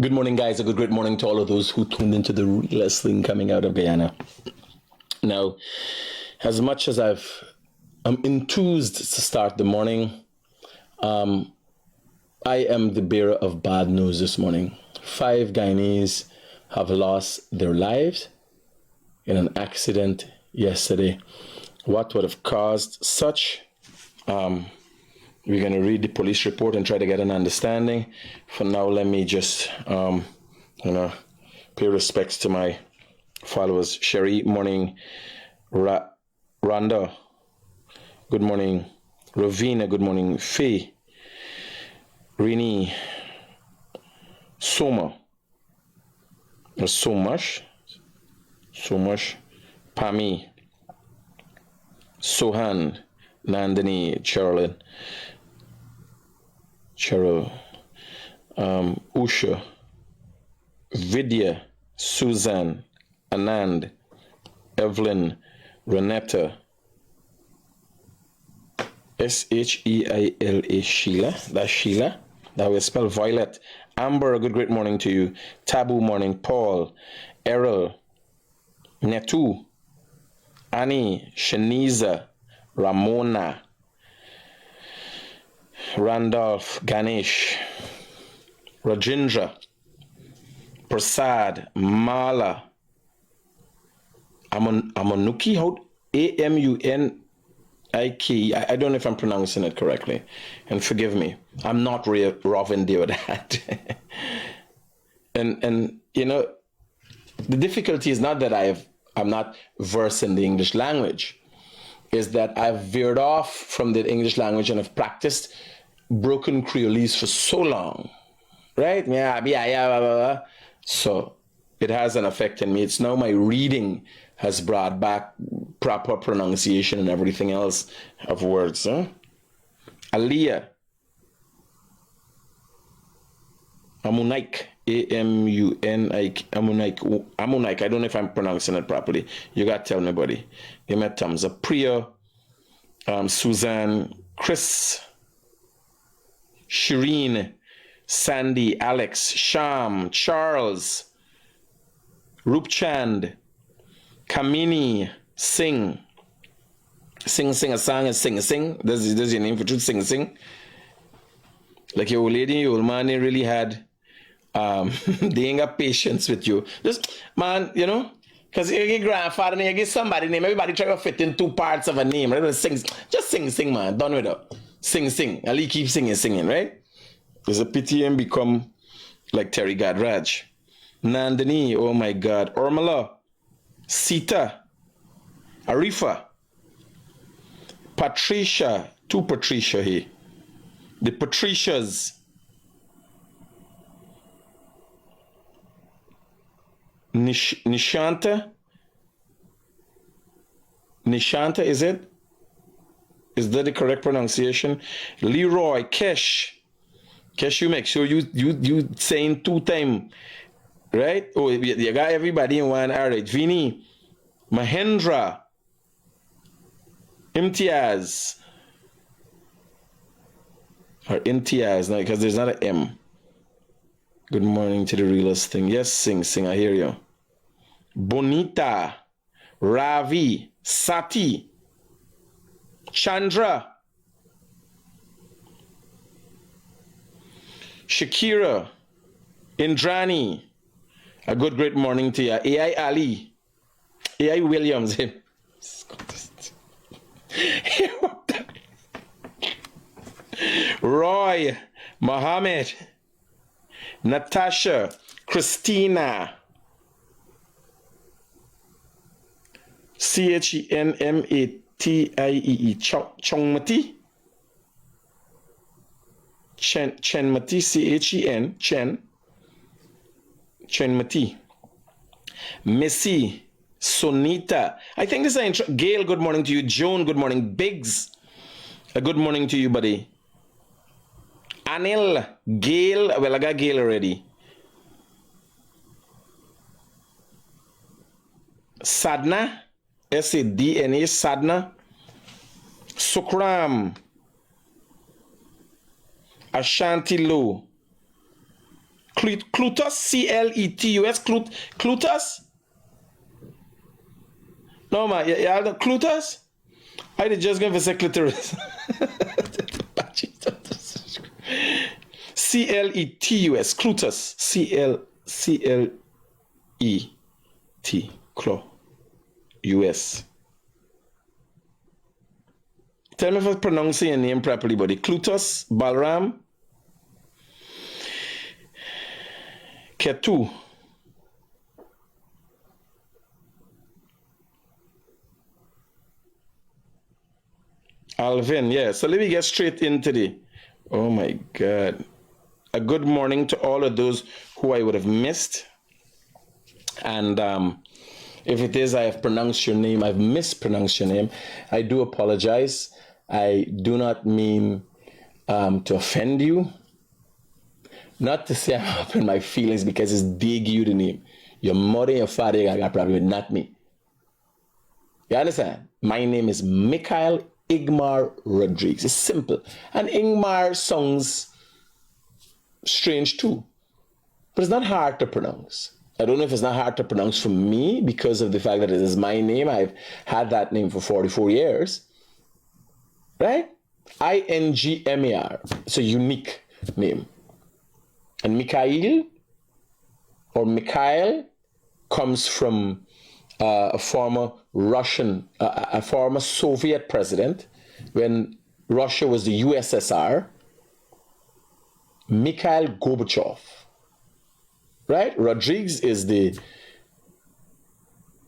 Good morning, guys. A great morning to all of those who tuned into the realest thing coming out of Guyana. Now, as much as I'm enthused to start the morning, I am the bearer of bad news this morning. 5 Guyanese have lost their lives in an accident yesterday. What would have caused such? We're going to read the police report and try to get an understanding. For now, let me just, pay respects to my followers. Sherry, morning. Rhonda, good morning. Ravina, good morning. Faye, Rini, Soma, so much. Pami, Sohan, Nandini, Cheryl, Usha, Vidya, Suzanne, Anand, Evelyn, Renetta, Sheila, Sheila. That's Sheila. That will spell Violet. Amber, a great morning to you. Taboo morning. Paul, Errol, Netu, Annie, Shaniza, Ramona, Randolph, Ganesh, Rajendra, Prasad, Mala, Amunuki, Amunik. I don't know if I'm pronouncing it correctly, and forgive me. I'm not rough and deal with that. and the difficulty is not that I'm not versed in the English language, is that I've veered off from the English language and have practiced broken Creolese for so long, right? Yeah. So it has an effect on me. It's now my reading has brought back proper pronunciation and everything else of words. Aliyah, Amunik, Amunik, Amunik. I don't know if I'm pronouncing it properly. You got to tell me, buddy. Give me a thumbs up. Priya, Suzanne, Chris, Shireen, Sandy, Alex, Sham, Charles, Rupchand, Kamini, Sing a song and sing. This is your name for truth, sing. Like your old lady, your old man, they really had, they ain't got patience with you. Just, man, because you get grandfather name, you get somebody name, everybody try to fit in 2 parts of a name, right? Just sing, man, done with it. Sing. Ali keep singing, right? There's a pity and become like Terry Gadraj. Nandini, oh my God. Ormala, Sita, Arifa, Patricia, 2 Patricia here. The Patricias. Nishanta, is it? Is that the correct pronunciation? Leroy, Kesh, you make sure you saying 2 times, right? Oh, you got everybody in one. All right, Vinny, Mahendra, Imtiaz, or Imtiaz, no, because there's not an M. Good morning to the realest thing. Yes, sing, I hear you. Bonita, Ravi, Sati, Chandra, Shakira, Indrani, a great morning to you. AI Ali, AI Williams, Roy, Mohammed, Natasha, Christina, Chenmatie, Chongmati, Chenmati, Chenmati, Missy, Sonita. I think this is Gail, good morning to you. Joan, good morning. Biggs, a good morning to you, buddy. Anil, Gail, well, I got Gail already. Sadna, Sadna, Sadna, Sukram, Ashanti Low, Clutus, C-L-E-T-U-S, Clutus? No, man, yeah, Clutus? I did just give a clitoris. C-L-E-T-U-S, Clutus, C-L-E-T, Clo, U-S. Tell me if I'm pronouncing your name properly, buddy. Clutus, Balram, Ketu. Alvin, yeah. So let me get straight into the. Oh my God. A good morning to all of those who I would have missed. And if it is I have pronounced your name, I've mispronounced your name, I do apologize. I do not mean to offend you. Not to say I'm up in my feelings because it's dig you the name. Your mother and your father I got probably not me. You understand? My name is Mikhail Igmar Rodriguez. It's simple. And Igmar sounds strange too. But it's not hard to pronounce. I don't know if it's not hard to pronounce for me because of the fact that it is my name. I've had that name for 44 years. Right? I-N-G-M-A-R. It's a unique name. And Mikhail or Mikhail comes from a former Russian, a former Soviet president when Russia was the USSR, Mikhail Gorbachev. Right? Rodriguez is the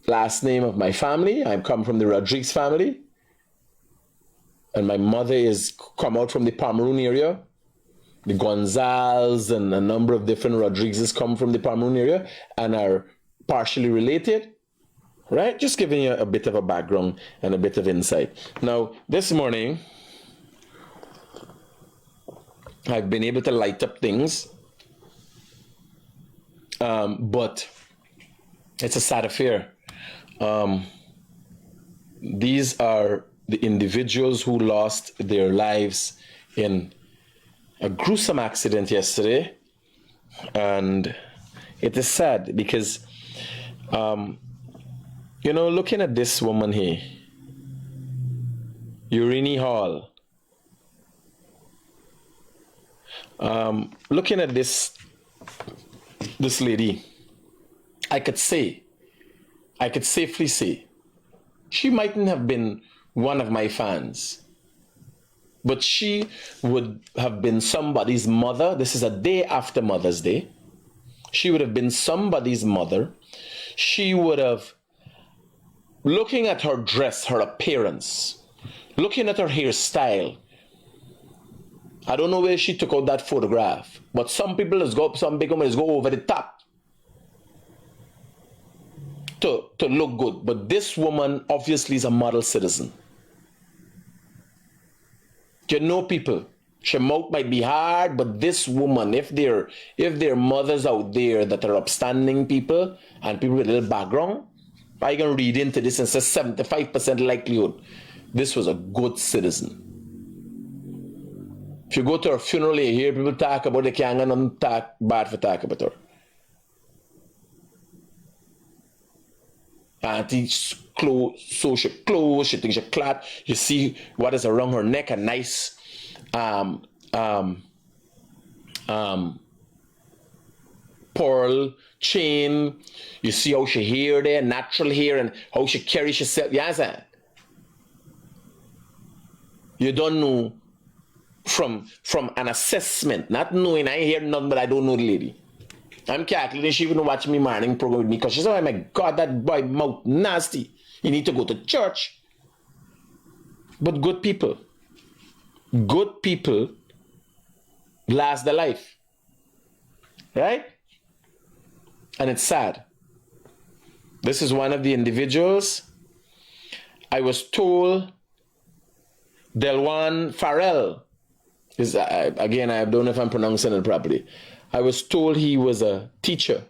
last name of my family. I come from the Rodriguez family. And my mother is come out from the Pomeroon area. The Gonzales and a number of different Rodriguezes come from the Pomeroon area and are partially related. Right? Just giving you a bit of a background and a bit of insight. Now, this morning, I've been able to light up things. But it's a sad affair. These are the individuals who lost their lives in a gruesome accident yesterday. And it is sad because, looking at this woman here, Urini Hall, looking at this lady, I could safely say, she mightn't have been one of my fans, but she would have been somebody's mother. This is a day after Mother's Day. She would have been somebody's mother. She would have, looking at her dress, her appearance, looking at her hairstyle, I don't know where she took out that photograph, but some big women go over the top to look good. But this woman obviously is a model citizen. People, she mouth might be hard, but this woman, if there are mothers out there that are upstanding people and people with a little background, I can read into this and say 75% likelihood this was a good citizen. If you go to her funeral, you hear people talk about the king and talk bad for talk about her. Auntie's clothes, social clothes, she thinks she's clad. You see what is around her neck, a nice pearl chain. You see how she hair there, natural hair, and how she carries herself. Yes, you don't know from an assessment, not knowing. I hear nothing, but I don't know the lady. I'm calculating she even watch me morning program with me because she said, oh my God, that boy mouth nasty. You need to go to church. But good people last their life. Right? And it's sad. This is one of the individuals. I was told Delwan Farrell is, again, I don't know if I'm pronouncing it properly. I was told he was a teacher.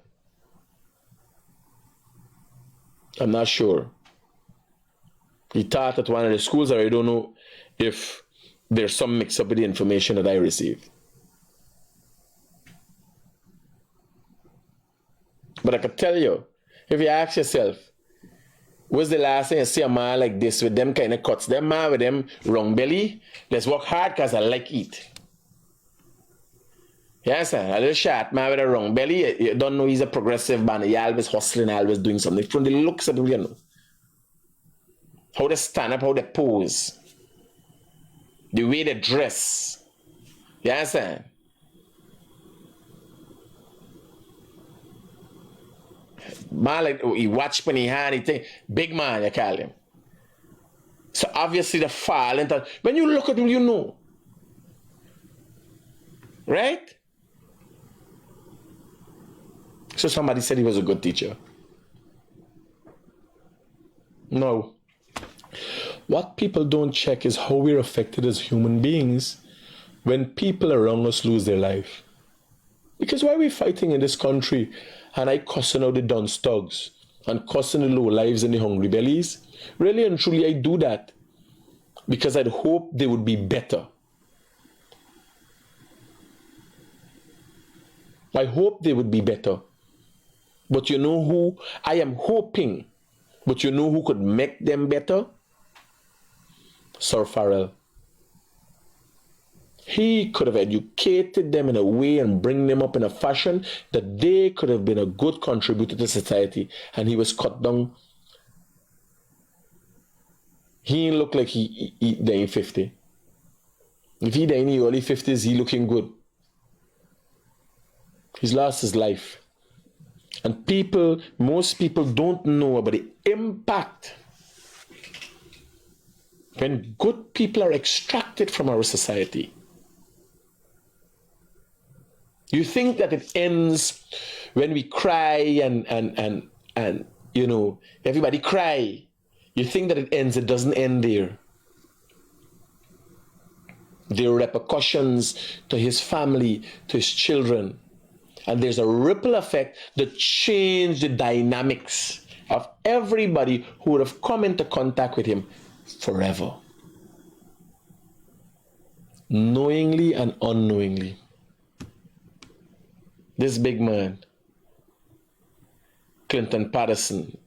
I'm not sure. He taught at one of the schools, or I don't know if there's some mix up with the information that I received. But I could tell you, if you ask yourself, when's the last time you see a man like this with them kind of cuts? Them man with them wrong belly, let's work hard because I like eat. Yes, sir. A little short man with a wrong belly, you don't know he's a progressive man. He always hustling, always doing something. From the looks of it, you know. How they stand up, how they pose. The way they dress. Yes, sir. Man, like, he watch when he hand, he think, big man, you call him. So obviously the fall into, when you look at him, you know. Right? So somebody said he was a good teacher. No. What people don't check is how we're affected as human beings when people around us lose their life. Because why are we fighting in this country and I cussing out the dunce thugs and cussing the low lives and the hungry bellies? Really and truly I do that because I'd hope they would be better. I hope they would be better. But you know who I am hoping, but you know who could make them better? Sir Farrell. He could have educated them in a way and bring them up in a fashion that they could have been a good contributor to society. And he was cut down. He didn't look like he died in 50. If he died in the early 50s, he looking good. He's lost his life. And most people don't know about the impact when good people are extracted from our society. You think that it ends when we cry and you know, everybody cry. You think that it ends, it doesn't end there. There are repercussions to his family, to his children. And there's a ripple effect that changes the dynamics of everybody who would have come into contact with him forever. Knowingly and unknowingly. This big man, Clinton Patterson,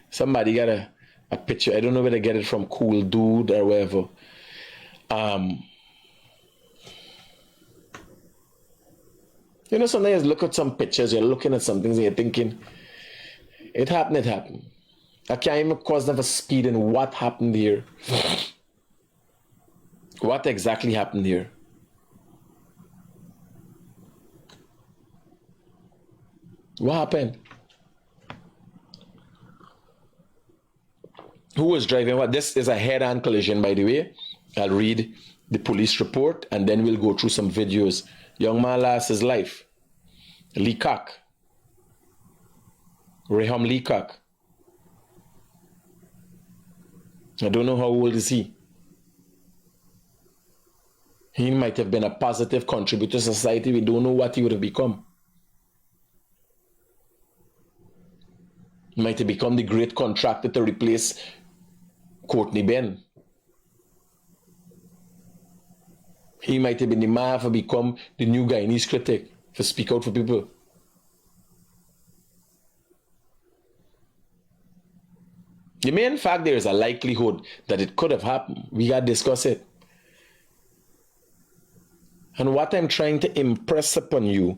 somebody got a picture. I don't know where they get it from, Cool Dude or wherever. You know, sometimes you look at some pictures, you're looking at some things and you're thinking, it happened. I can't even cause them for speeding. What happened here? What exactly happened here? What happened? Who was driving what? This is a head-on collision, by the way. I'll read the police report and then we'll go through some videos. Young man lost his life. Leacock. Reham Leacock. I don't know how old is he. He might have been a positive contributor to society. We don't know what he would have become. He might have become the great contractor to replace Courtney Ben. He might have been the man to become the new Guyanese critic, to speak out for people. The main fact there is a likelihood that it could have happened. We got to discuss it. And what I'm trying to impress upon you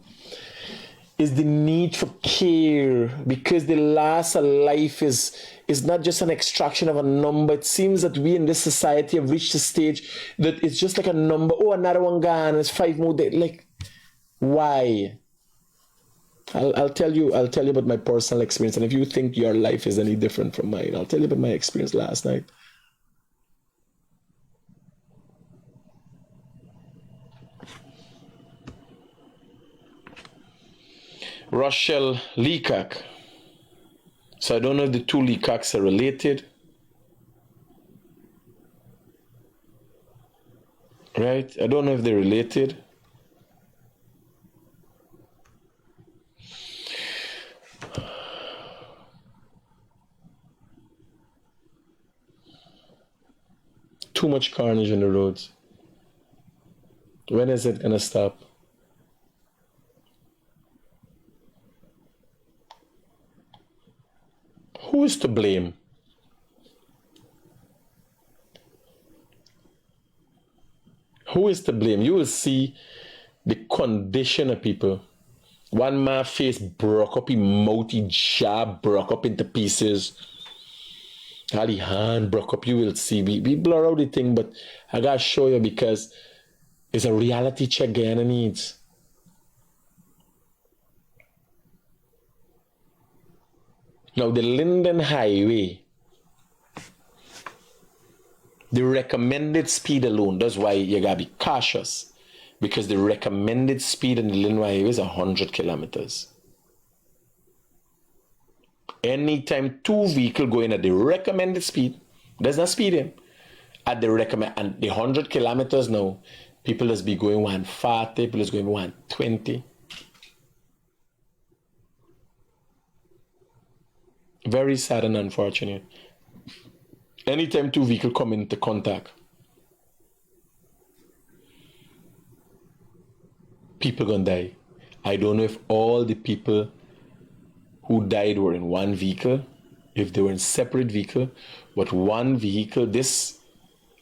is the need for care, because the loss of life is not just an extraction of a number. It seems that we in this society have reached a stage that it's just like a number. Oh, another one gone. It's 5 more days. Like, why? I'll tell you about my personal experience, and if you think your life is any different from mine, I'll tell you about my experience last night. Rochelle Leacock. So I don't know if the two Leacocks are related. Right? I don't know if they're related. Too much carnage on the roads. When is it gonna stop? is to blame? Who is to blame? You will see the condition of people. One man face broke up, his mouth, his jaw broke up into pieces. All his hand broke up. You will see. We blur out the thing, but I gotta show you because it's a reality check Guyana needs. Now the Linden Highway, the recommended speed alone, that's why you gotta be cautious. Because the recommended speed on the Linden Highway is 100 kilometers. Anytime two vehicles going at the recommended speed, there's no speeding. At the recommend, and the 100 kilometers now, people just be going 140, people just going 120. Very sad and unfortunate. Anytime two vehicles come into contact, people gonna die. I don't know if all the people who died were in one vehicle, if they were in separate vehicle, but one vehicle. This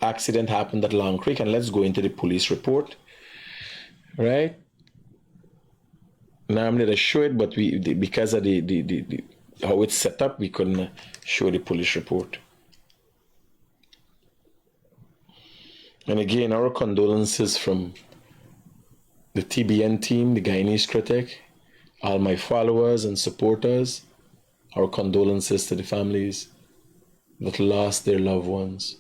accident happened at Long Creek, and let's go into the police report. Right? Now I'm going to show it, but because of the how it's set up, we couldn't show the police report. And again, our condolences from the TBN team, the Guyanese Critic, all my followers and supporters. Our condolences to the families that lost their loved ones.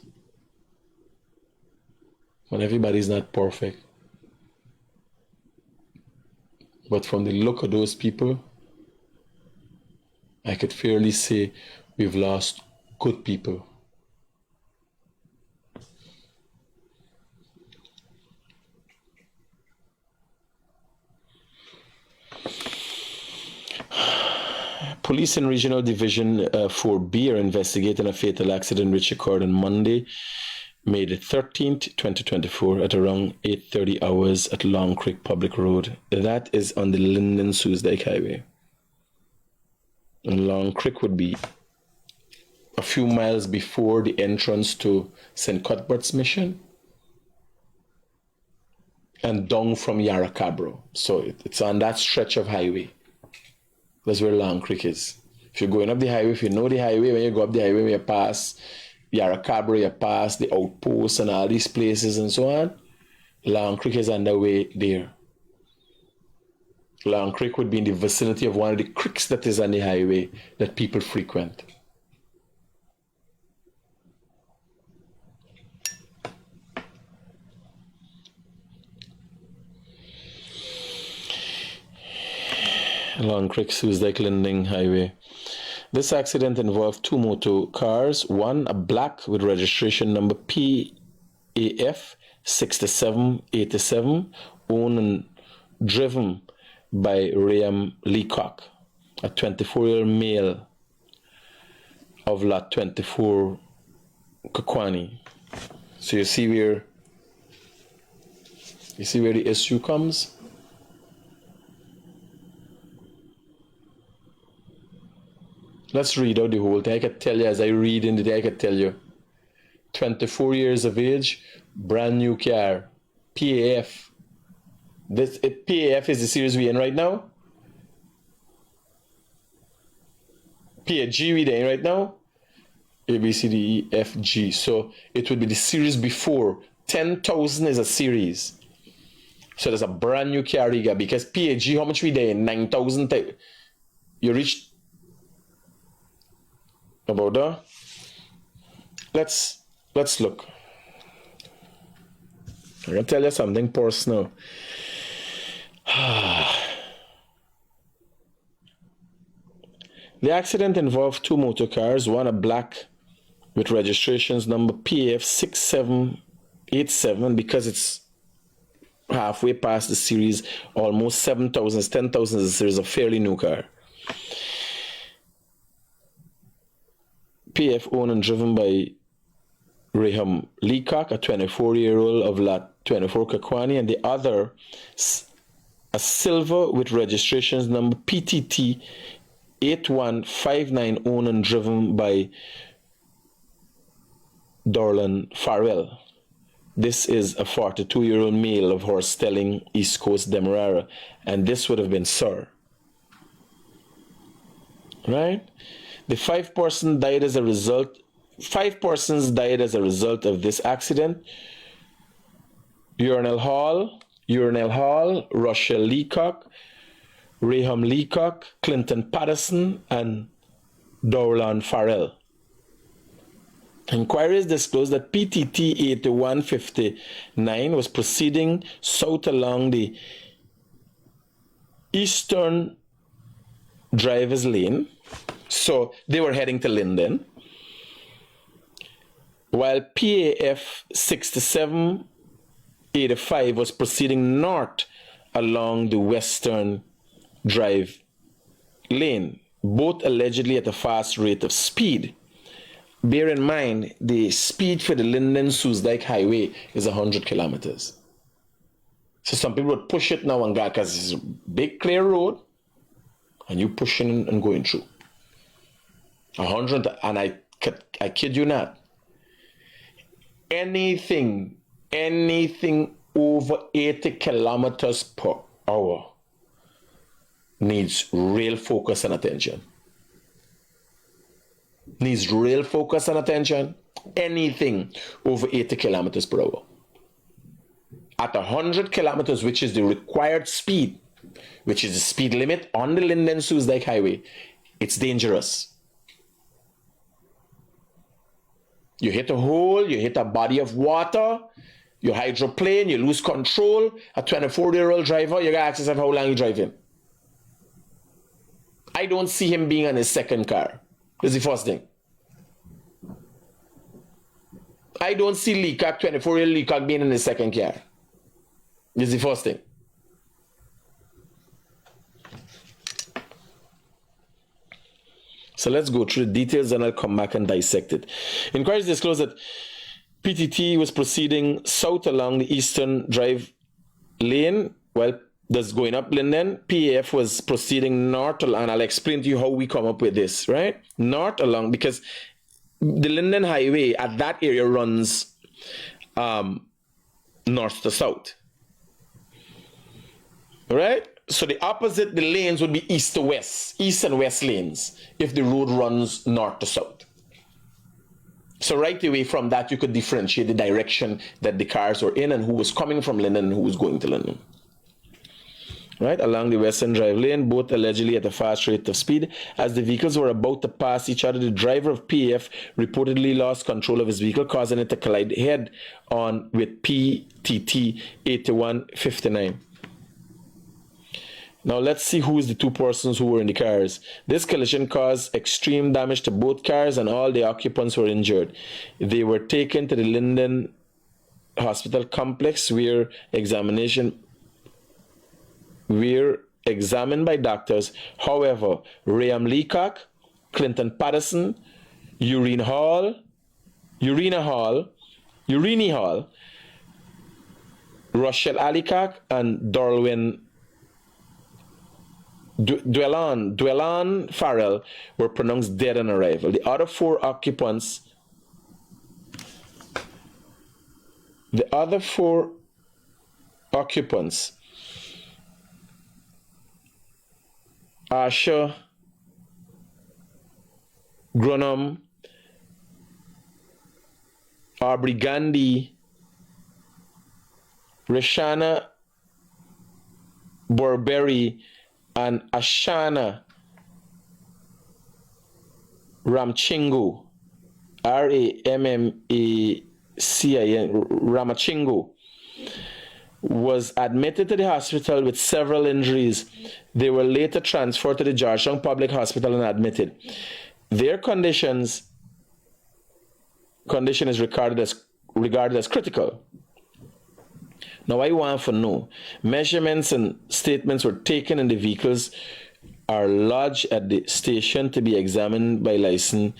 And everybody's not perfect. But from the look of those people, I could fairly say we've lost good people. Police in Regional Division 4B are investigating a fatal accident which occurred on Monday, May the 13th, 2024 at around 8:30 hours at Long Creek Public Road. That is on the Linden Soesdyke Highway. And Long Creek would be a few miles before the entrance to St. Cuthbert's Mission and down from Yarra Cabro. So it's on that stretch of highway. That's where Long Creek is. If you're going up the highway, if you know the highway, when you go up the highway, when you pass Yarra Cabro, you pass the outposts and all these places and so on, Long Creek is on the way there. Long Creek would be in the vicinity of one of the creeks that is on the highway that people frequent. Long Creek, Soesdyke, Linden Highway. This accident involved two motor cars, one a black with registration number PAF 6787, owned and driven by Rayam Leacock, a 24-year-old male of Lot 24, Kakwani. So you see where the issue comes? Let's read out the whole thing. I could tell you as I read in the day, I could tell you. 24 years of age, brand new car, PAF. PAF is the series we're in right now. PAG we're in right now. A, B, C, D, E, F, G. So it would be the series before. 10,000 is a series. So there's a brand new car you got because PAG, how much we there? 9,000. You reached about that. Let's look. I'm gonna tell you something personal. The accident involved two motor cars, one a black with registrations number PF 6787 because it's halfway past the series, almost 7,000, 10,000 is a series, a fairly new car. PF owned and driven by Raham Leacock, a 24-year-old of Lot 24 Kakwani, and the other a silver with registrations number PTT 8159 owned and driven by Dorlan Farrell. This is a 42-year-old male of horse Stelling, East Coast, Demerara, and this would have been Sir. Right? The 5 persons died as a result. 5 persons died as a result of this accident. Urinal Hall, Rochelle Leacock, Raham Leacock, Clinton Patterson, and Dorlan Farrell. Inquiries disclosed that PTT 8159 was proceeding south along the eastern driver's lane. So they were heading to Linden. While PAF 6785 was proceeding north along the western drive lane, both allegedly at a fast rate of speed. Bear in mind, the speed for the Linden Soesdyke Highway is 100 kilometers. So some people would push it now and God, because it's a big clear road, and you pushing and going through. 100, and I kid you not, anything over 80 kilometers per hour needs real focus and attention. Needs real focus and attention. Anything over 80 kilometers per hour. At 100 kilometers, which is the required speed, which is the speed limit on the Linden Soesdyke Highway, it's dangerous. You hit a hole, you hit a body of water, you hydroplane, you lose control. A 24-year-old driver, you got to ask yourself how long you driving. I don't see him being on his second car. That's the first thing. I don't see Leacock, 24-year-old Leacock, being in his second car. That's the first thing. So let's go through the details and I'll come back and dissect it. Inquiries disclosed that PTT was proceeding south along the eastern drive lane while that's going up Linden. PAF was proceeding north, and I'll explain to you how we come up with this, right? North along, because the Linden Highway at that area runs north to south. Right? So the opposite, the lanes would be east to west, east and west lanes, if the road runs north to south. So right away from that, you could differentiate the direction that the cars were in and who was coming from Linden and who was going to Linden. Right, along the western drive lane, both allegedly at a fast rate of speed. As the vehicles were about to pass each other, the driver of PF reportedly lost control of his vehicle, causing it to collide head-on with PTT 8159. Now let's see who is the 2 persons who were in the cars. This collision caused extreme damage to both cars and all the occupants were injured. They were taken to the Linden Hospital complex where examined by doctors. However, Raham Leacock, Clinton Patterson, Urine Hall, Rochelle Alicock, and Dorlan Farrell were pronounced dead on arrival. The other 4 occupants, Asha Gronum, Aubrey Gandhi, Rashana Borberry, and Ashana Ramchingu, Ramachingu, was admitted to the hospital with several injuries. They were later transferred to the Georgetown Public Hospital and admitted. Their condition is regarded as critical. Now I want to know, measurements and statements were taken and the vehicles are lodged at the station to be examined by licensing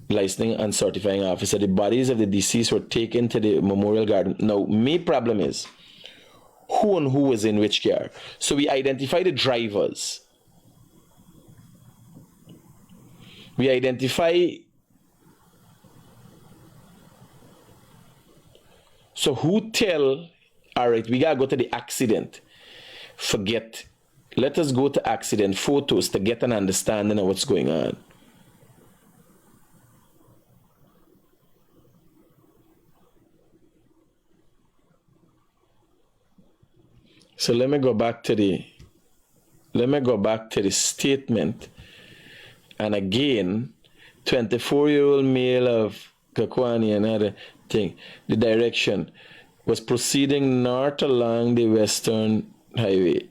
and certifying officer. The bodies of the deceased were taken to the memorial garden. Now, my problem is, who was in which car? So we identify the drivers. We identify. So who tell, all right, we gotta go to the accident. Forget. Let us go to accident photos to get an understanding of what's going on. So let me go back to the statement. And again, 24-year-old male of Kakwani, another thing, the direction was proceeding north along the Western Highway.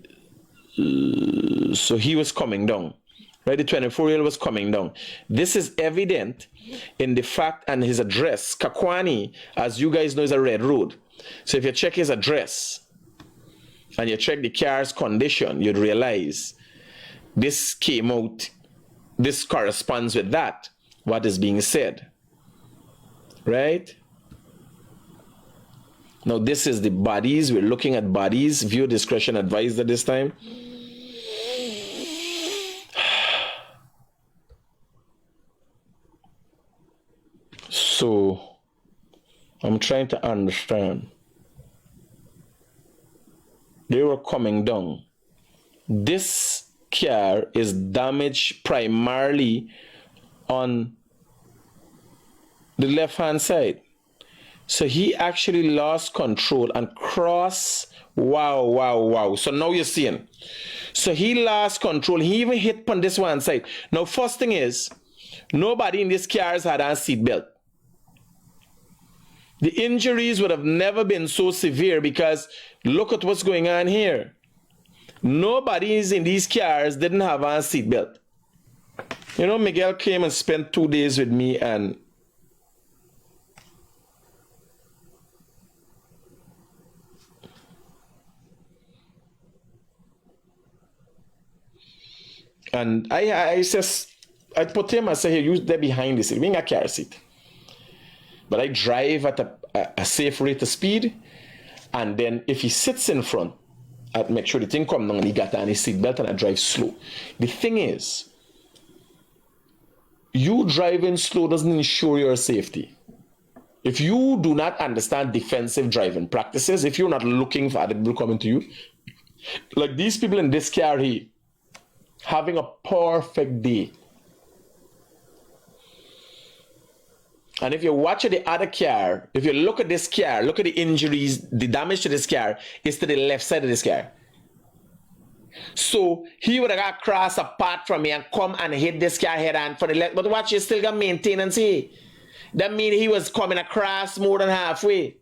So he was coming down, right? The 24-year-old was coming down. This is evident in the fact and his address. Kakwani, as you guys know, is a red road. So if you check his address and you check the car's condition, you'd realize this came out, this corresponds with that, what is being said, right? Now this is the bodies. We're looking at bodies. Viewer discretion advised at this time. So I'm trying to understand. They were coming down. This car is damaged primarily on the left-hand side. So he actually lost control and crossed. Wow. So now you're seeing. So he lost control. He even hit on this one side. Now, first thing is, nobody in this car has had a seatbelt. The injuries would have never been so severe because look at what's going on here. Nobody in these cars didn't have a seatbelt. You know, Miguel came and spent 2 days with me and I put him, I say, hey, you there behind the seat. We ain't got a car seat. But I drive at a safe rate of speed. And then if he sits in front, I'd make sure the thing comes down and he got on his seatbelt and I drive slow. The thing is, you driving slow doesn't ensure your safety. If you do not understand defensive driving practices, if you're not looking for other people coming to you, like these people in this car here, having a perfect day. And if you watch the other car, if you look at this car, look at the injuries, the damage to this car is to the left side of this car. So he would have got crossed apart from me and come and hit this car head on for the left. But watch, you still got maintenance here. That means he was coming across more than halfway.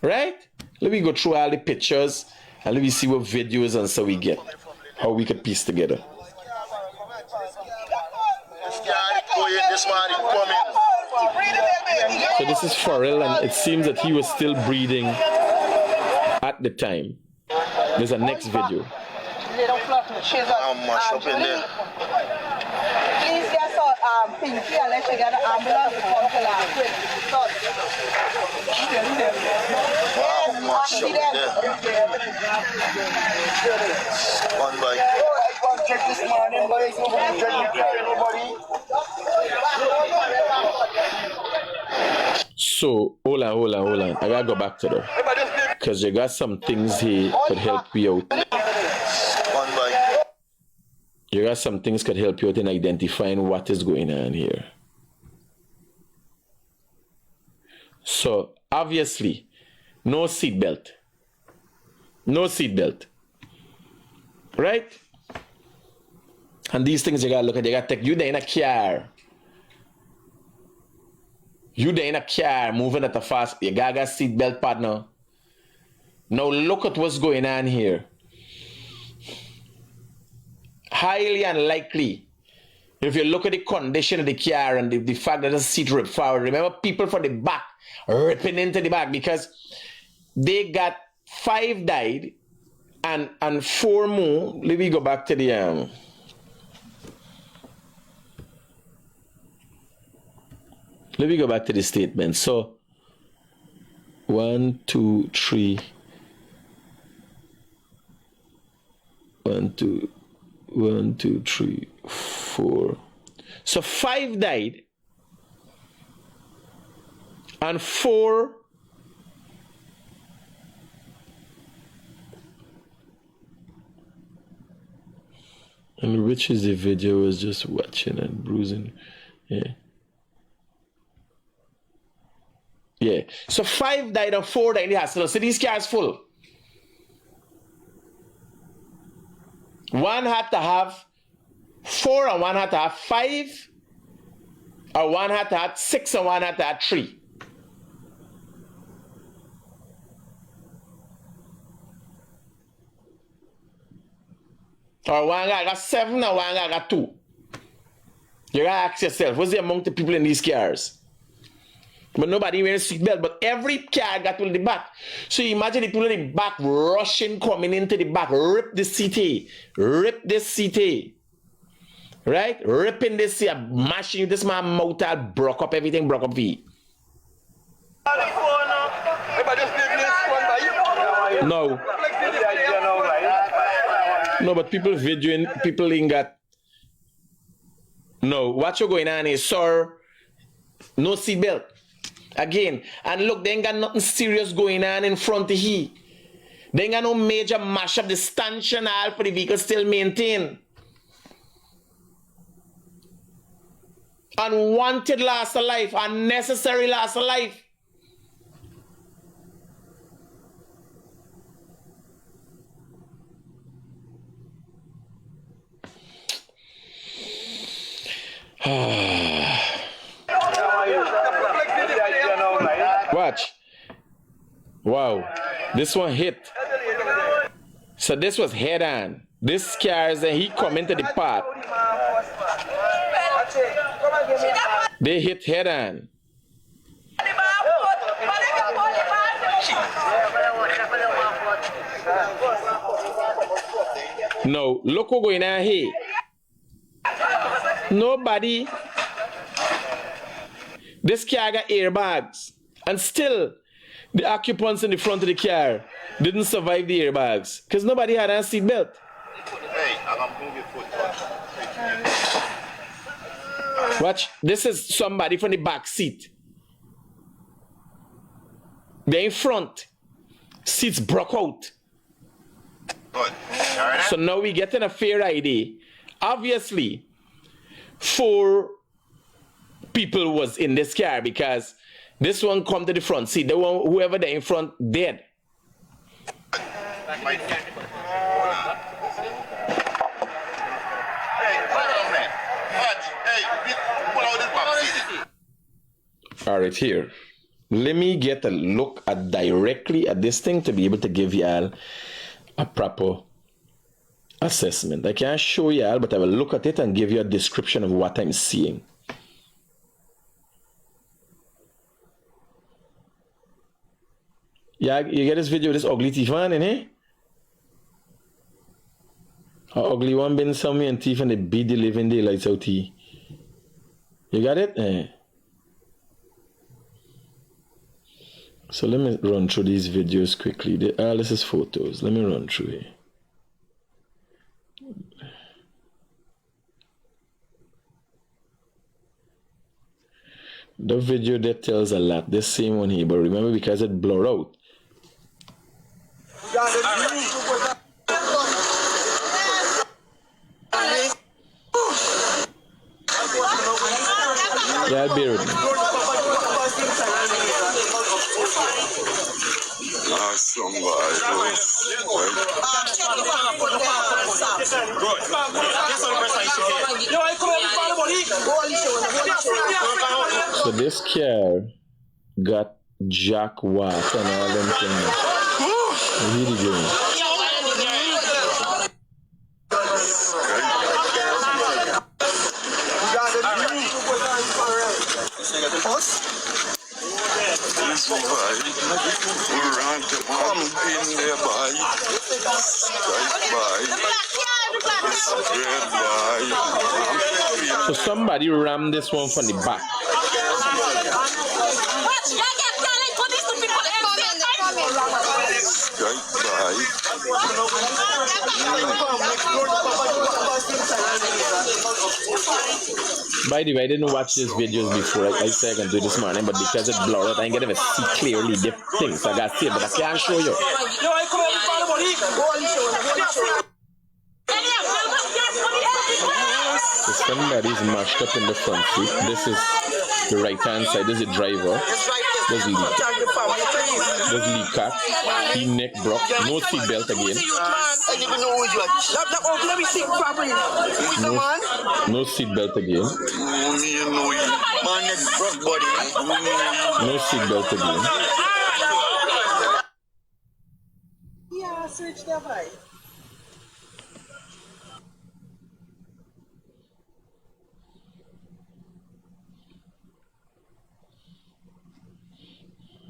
Right? Let me go through all the pictures and let me see what videos and so we get. How we could piece together. So this is Pharrell, and it seems that he was still breathing at the time. There's a next video. Much up in there. Please get Pinky and let you get an ambulance to come to Wow, much up in there. One by. Check this morning, but it's nobody. So, hold on. I gotta go back to that. Because you got some things here could help you out. You got some things could help you out in identifying what is going on here. So, obviously, no seatbelt. No seatbelt. Right? And these things you gotta look at, you gotta take, you there in a car. You there in a car moving at a fast, you gotta get seatbelt, partner. Now look at what's going on here. Highly unlikely, if you look at the condition of the car and the fact that the seat ripped forward, remember people from the back ripping into the back because they got 5 died and 4 more. Let me go back to the let me go back to the statement. So 1, 2, 3. 1, 2, 3, 4. So 5 died and 4 and which is the video I was just watching and bruising. Yeah. So 5 died and 4 died in the hospital. So these cars full. One had to have 4 and one had to have 5, or one had to have 6 and one had to have 3. Or one guy got 7 and one guy got 2. You gotta ask yourself, what's the amount of people in these cars? But nobody wearing seatbelt, but every car got to the back. So imagine the people in the back rushing, coming into the back, rip the seat, right? Ripping this seat, mashing this man mouth out, broke up everything, broke up V. No. No, but people videoing, people ain't got. No, what you going on is, sir, no seatbelt. Again, and look, they ain't got nothing serious going on in front of here. They ain't got no major mash up. The stanchion all for the vehicle still maintained. Unwanted loss of life, unnecessary loss of life. Watch. Wow. This one hit. So this was head on. This cars and he come into the path. They hit head on. No, look what's going on here. Nobody. This car got airbags. And still, the occupants in the front of the car didn't survive the airbags. Because nobody had a seatbelt. Watch, this is somebody from the back seat. They're in front. Seats broke out. So now we're getting a fair idea. Obviously, 4 people was in this car because this one come to the front seat. The one, whoever they're in front, dead. All right, here. Let me get a look at directly at this thing to be able to give y'all a proper assessment. I can't show y'all, but I will look at it and give you a description of what I'm seeing. Yeah, you get this video of this ugly thief man in here? How ugly one been somewhere and thief and they beat the living daylights out here. You got it? So let me run through these videos quickly. This is photos. Let me run through here. The video that tells a lot. This same one here, but remember because it blur out. Yeah, I'll bear with me. So this car got jack watt and all them things. Really good. So somebody rammed this one from the back. By the way, I didn't watch these videos before. I said I can do this morning, but because it's blurred out, I ain't gonna see clearly the things. So I got to see it, but I can't show you. So somebody's mashed up in the front seat. This is the right hand side. This is the driver. There's Lee. There's Lee Cat. He neck broke. No seat belt again. No seat belt again. No seat belt again. Yeah, switch the vibe.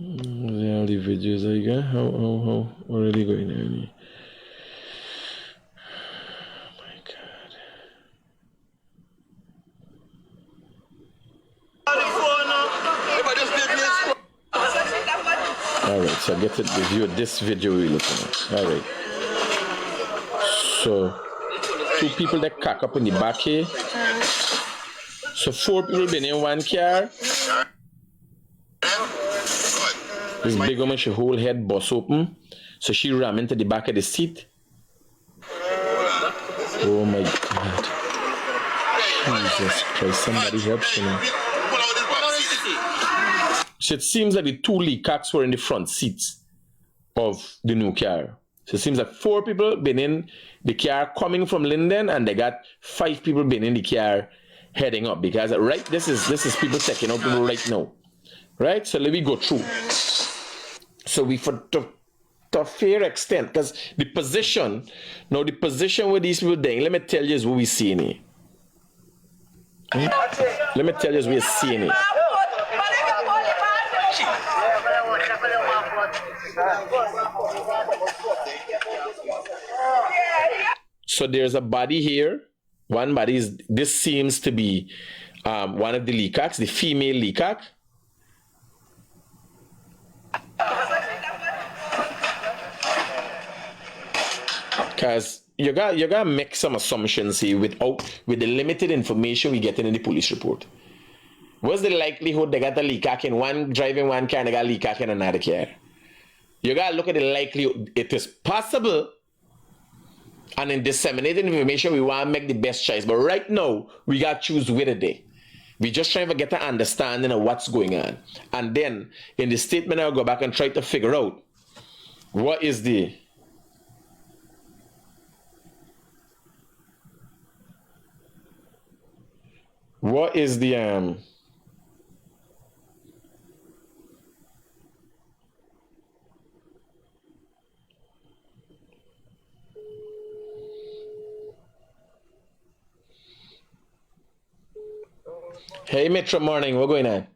All the videos I got. How already going on? Oh my God. Alright, so I get to review this video we're looking at. Alright. So 2 people that cock up in the back here. So 4 people been in one car. This big woman, she whole head bust open. So she ram into the back of the seat. Oh my God. Jesus Christ, somebody help me. So it seems like the 2 leakocks were in the front seats of the new car. So it seems like 4 people been in the car coming from Linden, and they got 5 people been in the car heading up. Because right, this is people checking out people right now. Right? So let me go through. So we to a fair extent, because the position where these people doing, let me tell you is what we seeing here. Let me tell you is what we're seeing here. So there's a body here. One body is, this seems to be one of the leakocks, the female leacock. Because you gotta make some assumptions here with the limited information we get in the police report. What's the likelihood they got a leacock in one driving one car and they got a leacock in another car? You gotta look at the likelihood. It is possible, and in disseminating information, we want to make the best choice. But right now, we gotta choose where today. We just trying to get an understanding of what's going on, and then in the statement, I'll go back and try to figure out what is the Hey Metro Morning, what going on?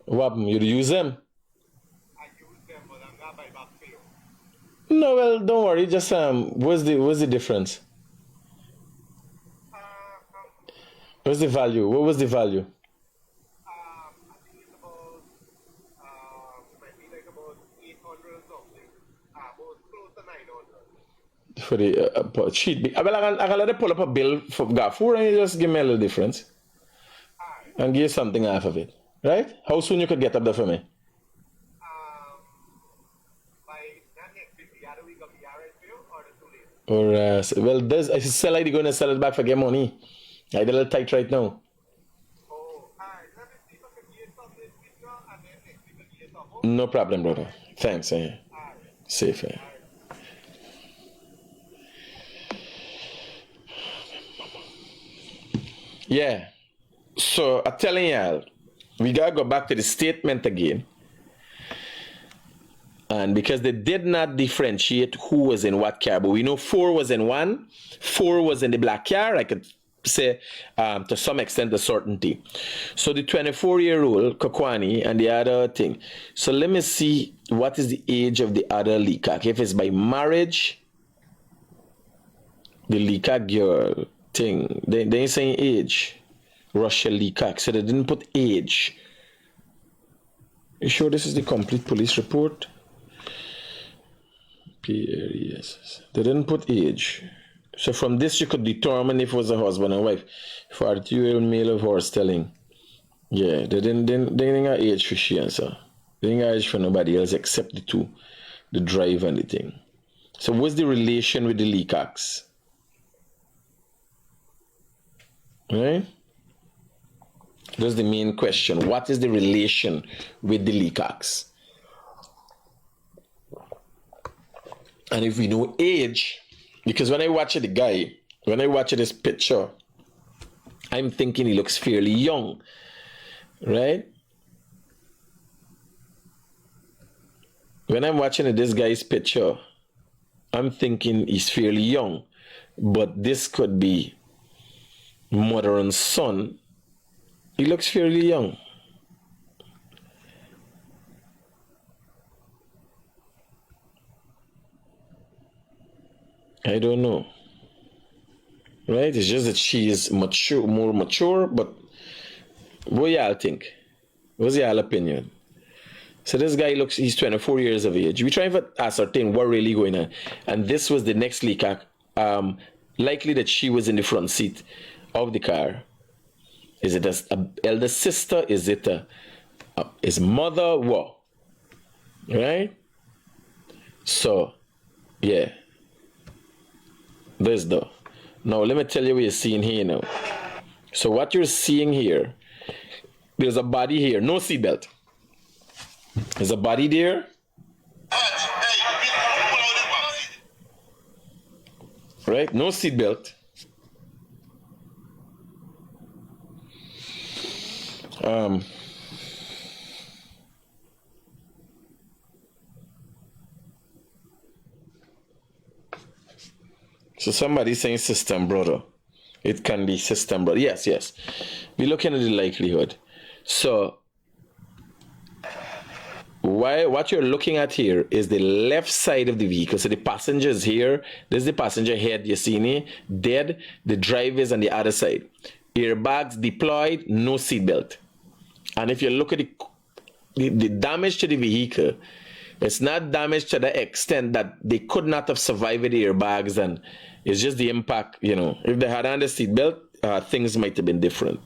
What, you use them? I use them, but I'm not by back for you. No, well, don't worry. Just what's the difference? What's the value? What was the value? I think it's about, might be like about 800 or something. About close to 900. For the sheet. Well, I can let you pull up a bill for Gafour and you just give me a little difference. And give something off of it. Right? How soon you could get up there for me? By not next week, the other week of the RSU or the 2 days? Or, well, this, I sell it, you're going to sell it back for get money. I did a little tight right now. Oh, alright. Let me see if I can get some this week and then next week I can get some. No problem, brother. Thanks. Safe. Yeah. So, I'm telling y'all, we got to go back to the statement again. And because they did not differentiate who was in what car, but we know 4 was in one, 4 was in the black car, I could say to some extent the certainty. So the 24-year-old Kokwani and the other thing. So let me see what is the age of the other leakak. If it's by marriage, the leakak girl thing, they ain't saying age. Russia leakak, so they didn't put age. You sure this is the complete police report? Yes. They didn't put age. So from this you could determine if it was a husband and wife. 42-year-old male of horse telling. Yeah, they didn't have age for she and so. They didn't have age for nobody else except the two. The drive and the thing. So what's the relation with the leakax? Right? That's the main question. What is the relation with the leakax? And if we know age, because when I watch the guy, when I watch this picture, I'm thinking he looks fairly young, right? When I'm watching this guy's picture, I'm thinking he's fairly young, but this could be mother and son. He looks fairly young. I don't know. Right? It's just that she is mature, more mature, but what y'all think? What's y'all opinion? So this guy looks, he's 24 years of age. We try to ascertain what really going on. And this was the next leaker. Likely that she was in the front seat of the car. Is it a elder sister? Is it his mother? What? Right? So, yeah. There's the. Now, let me tell you what you're seeing here now. So what you're seeing here, there's a body here. No seatbelt. There's a body there. Right? No seatbelt. So somebody saying system, brother. It can be system, brother. Yes, yes. We're looking at the likelihood. So what you're looking at here is the left side of the vehicle. So the passenger is here. This is the passenger head. You see me? Dead. The driver is on the other side. Airbags deployed. No seatbelt. And if you look at the damage to the vehicle, it's not damage to the extent that they could not have survived the airbags, and it's just the impact, you know. If they had on the seatbelt, things might have been different.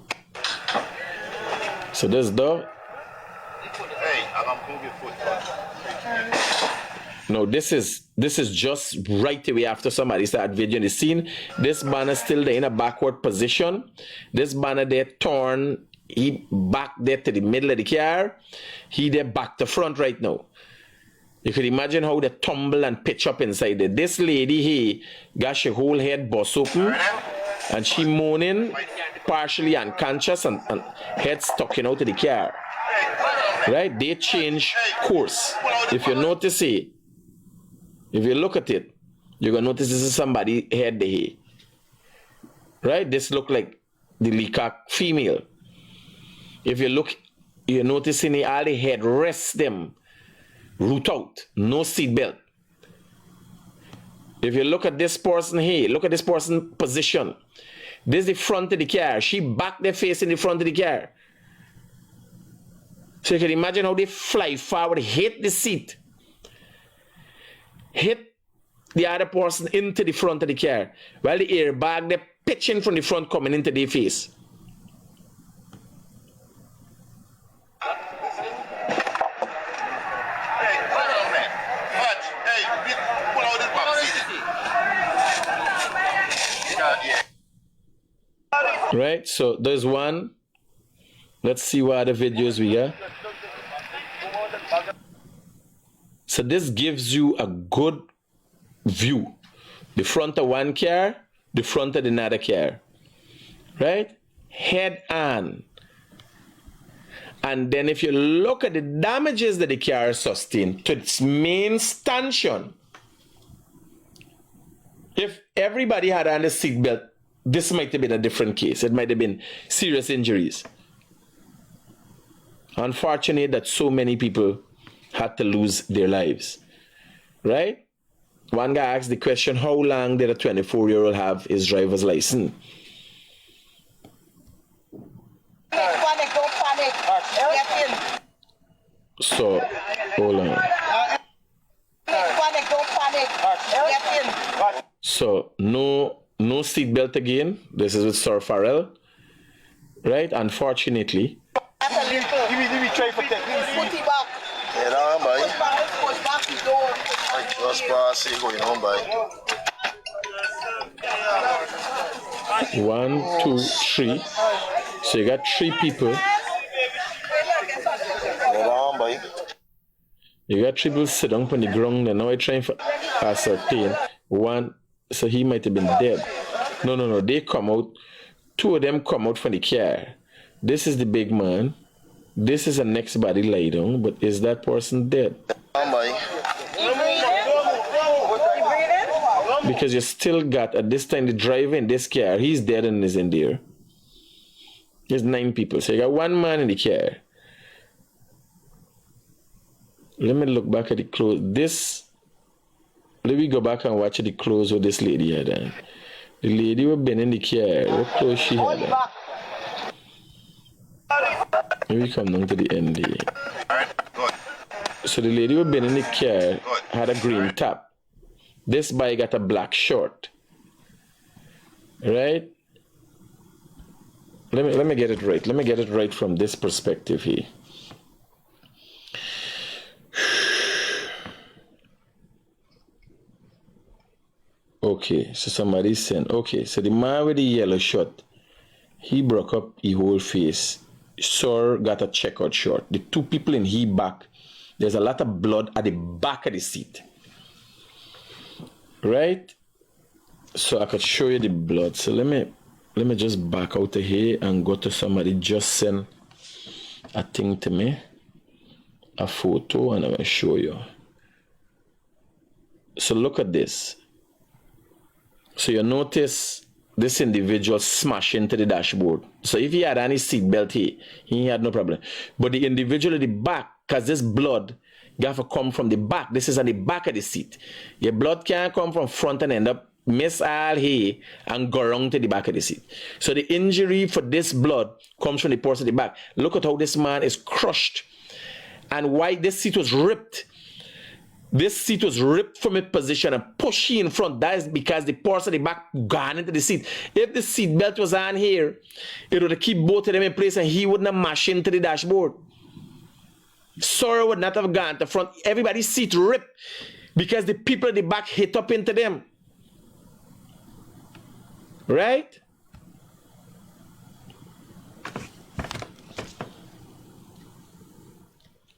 So there's the... No, this is just right away after somebody started videoing the scene. This banner still there in a backward position. This banner there torn. He back there to the middle of the car. He there back to front right now. You could imagine how they tumble and pitch up inside there. This lady here got her whole head bust open, and she moaning, partially unconscious, and head sticking out of the car. Right? They change course. If you notice it, if you look at it, you're gonna notice this is somebody head there. Right? This look like the leacock female. If you look, you're noticing all the head rests them root out, no seat belt. If you look at this person here, look at this person position. This is the front of the car. She backed their face in the front of the car. So you can imagine how they fly forward, hit the seat, hit the other person into the front of the car, while the airbag, they're pitching from the front coming into their face. Right, so there's one. Let's see what other videos we got. So this gives you a good view. The front of one car, the front of another car. Right? Head on. And then if you look at the damages that the car sustained to its main stanchion, if everybody had on a seatbelt, this might have been a different case. It might have been serious injuries. Unfortunate that so many people had to lose their lives. Right? One guy asked the question, how long did a 24-year-old have his driver's license? Panic, don't panic. Get in. So, hold on. Panic, don't panic. no seatbelt again. This is with Sir Farrell, right? Unfortunately. Give me try for tech. Put it back. Yeah, down, boy. Push back the door. Just pass it going on, boy. 1, 2, 3. So you got 3 people. Yeah, down, boy. You got 3 people sit down on the ground and now I'm trying to ascertain one. So he might have been dead. No. They come out. 2 of them come out from the car. This is the big man. This is the next body laid down. But is that person dead? Down, boy. Because you still got, at this time, the driver in this car, he's dead and is in there. There's 9 people. So you got 1 man in the car. Let me look back at the clothes. Let me go back and watch the clothes of this lady had on. The lady who been in the car, what clothes she had on? Let me come down to the end here. Alright, good. So the lady who been in the car had a green top. This boy got a black short. Right? Let me get it right. Let me get it right from this perspective here. Okay, so somebody's saying, okay, so the man with the yellow shirt, he broke up his whole face. Sir got a checkered shirt. The 2 people in his back, there's a lot of blood at the back of the seat. Right? So I could show you the blood. So let me just back out of here and go to somebody just send a thing to me, a photo, and I'm going to show you. So look at this. So you notice this individual smash into the dashboard. So if he had any seatbelt here, he had no problem. But the individual at the back, because this blood got to come from the back. This is on the back of the seat. Your blood can't come from front and end up miss all here and go around to the back of the seat. So the injury for this blood comes from the person at the back. Look at how this man is crushed and why this seat was ripped. This seat was ripped from its position and pushed in front. That is because the person at the back gone into the seat. If the seat belt was on here, it would have keep both of them in place and he wouldn't have mashed into the dashboard. Sorrow would not have gone to front. Everybody's seat ripped because the people at the back hit up into them. Right?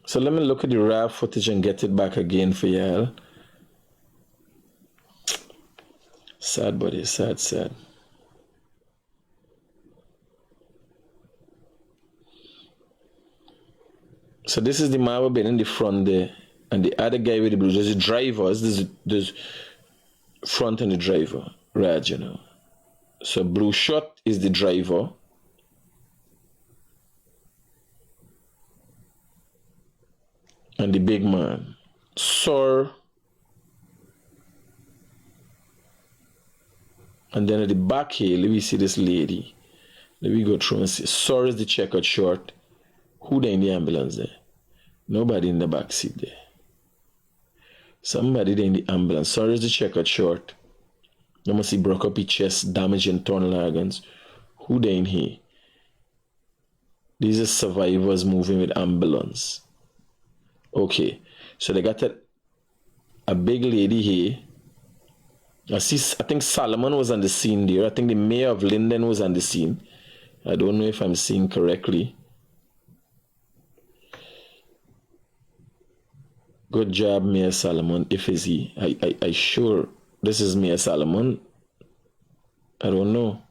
So let me look at the raw footage and get it back again for y'all. Sad, buddy. Sad. So this is the man who been in the front there. And the other guy with the blue, there's the drivers. There's front and the driver. Right, you know. So blue shirt is the driver. And the big man. Sir. And then at the back here, let me see this lady. Let me go through and see. Sir is the checkered shirt. Who there in the ambulance there? Nobody in the back seat there. Somebody there in the ambulance. Sir is the checkered shirt. You must see broke up his chest, damaged internal organs. Who there in here? These are survivors moving with ambulance. Okay, so they got a big lady here. I think Solomon was on the scene there. I think the mayor of Linden was on the scene. I don't know if I'm seeing correctly. Good job, Mayor Solomon. If is he? I sure this is Mayor Solomon. I don't know.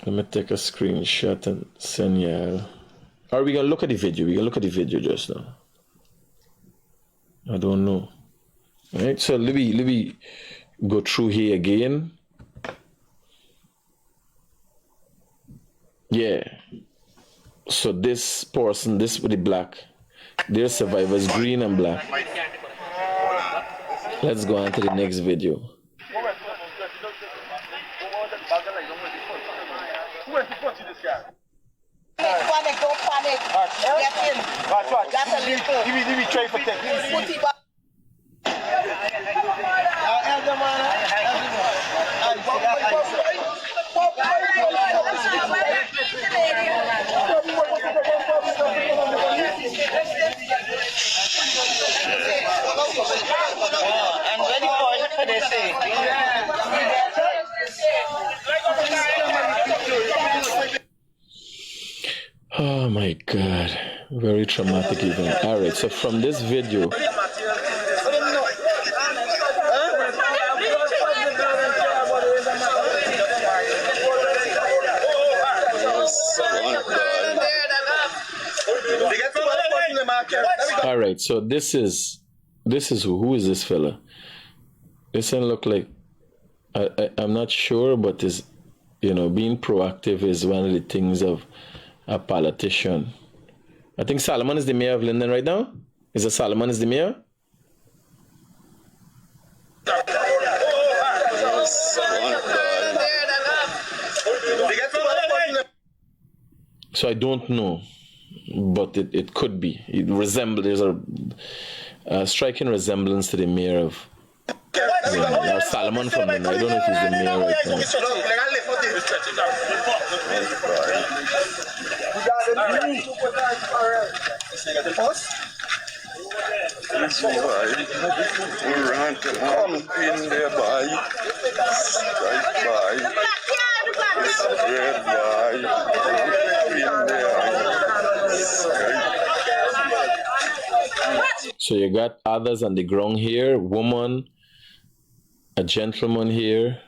Let me take a screenshot and send y'all. Or we gonna look at the video. We gonna look at the video just now. I don't know. All right. So let me go through here again. Yeah. So this person, this with the black, their survivors, green and black. Let's go on to the next video. Panic, don't panic. Get in. Watch. That's a little. Give me try for tech. Put it back. Oh my God. Very traumatic event. All right, so from this video, all right, so this is who is this fella? This doesn't look like, I'm not sure, but is, being proactive is one of the things of a politician. I think Solomon is the mayor of Linden right now. Is it Solomon is the mayor? So I don't know, but it could be. There's a striking resemblance to the mayor of or Solomon from Linden. I don't know if he's the mayor right now. Come in there, boy. Strike by. Red by. So you got others on the ground here, woman, a gentleman here.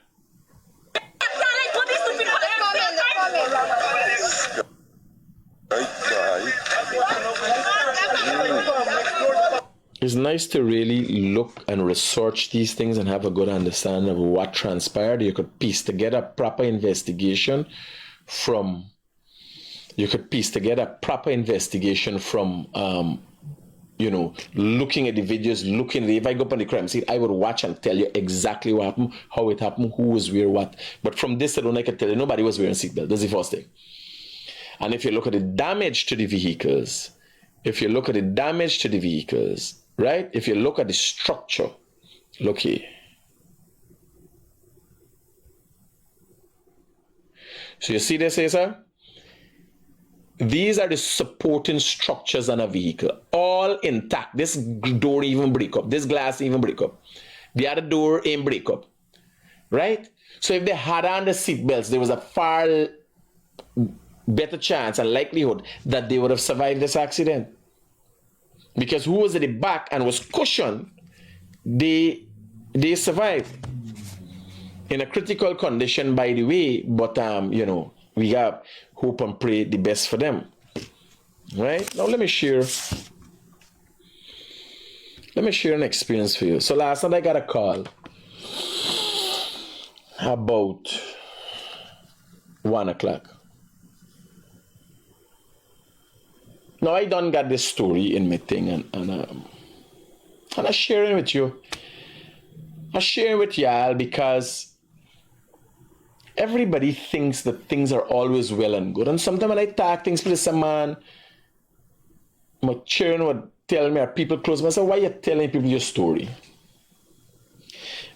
It's nice to really look and research these things and have a good understanding of what transpired. You could piece together proper investigation from looking at the videos, if I go up on the crime scene, I would watch and tell you exactly what happened, how it happened, who was where, what. But from this alone, I can tell you nobody was wearing seatbelt. That's the first thing. And if you look at the damage to the vehicles, right? If you look at the structure, look here. So you see this here, sir? These are the supporting structures on a vehicle, all intact. This door even break up. This glass even break up. The other door ain't break up, right? So if they had on the seatbelts, there was a far better chance and likelihood that they would have survived this accident. Because who was at the back and was cushioned, they survived in a critical condition, by the way. But we have hope and pray the best for them. Right? Now let me share an experience for you. So last night I got a call about 1 o'clock. Now I done got this story in my thing and I'm sharing with you. I'm sharing with y'all because everybody thinks that things are always well and good. And sometimes when I talk things to some man, my children would tell me, or people close to me, I say, why are you telling people your story?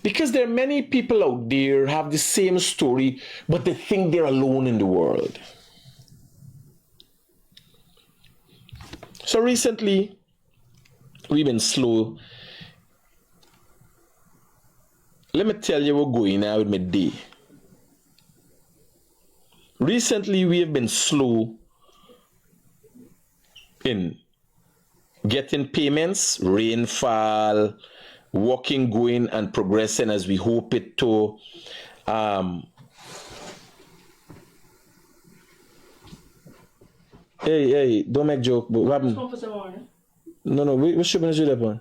Because there are many people out there who have the same story, but they think they're alone in the world. So recently, we've been slow. Let me tell you what's going on with my day. Recently, we have been slow in getting payments, rainfall, walking, going, and progressing as we hope it to. Hey, don't make joke. But what happened? No, we shouldn't do that one.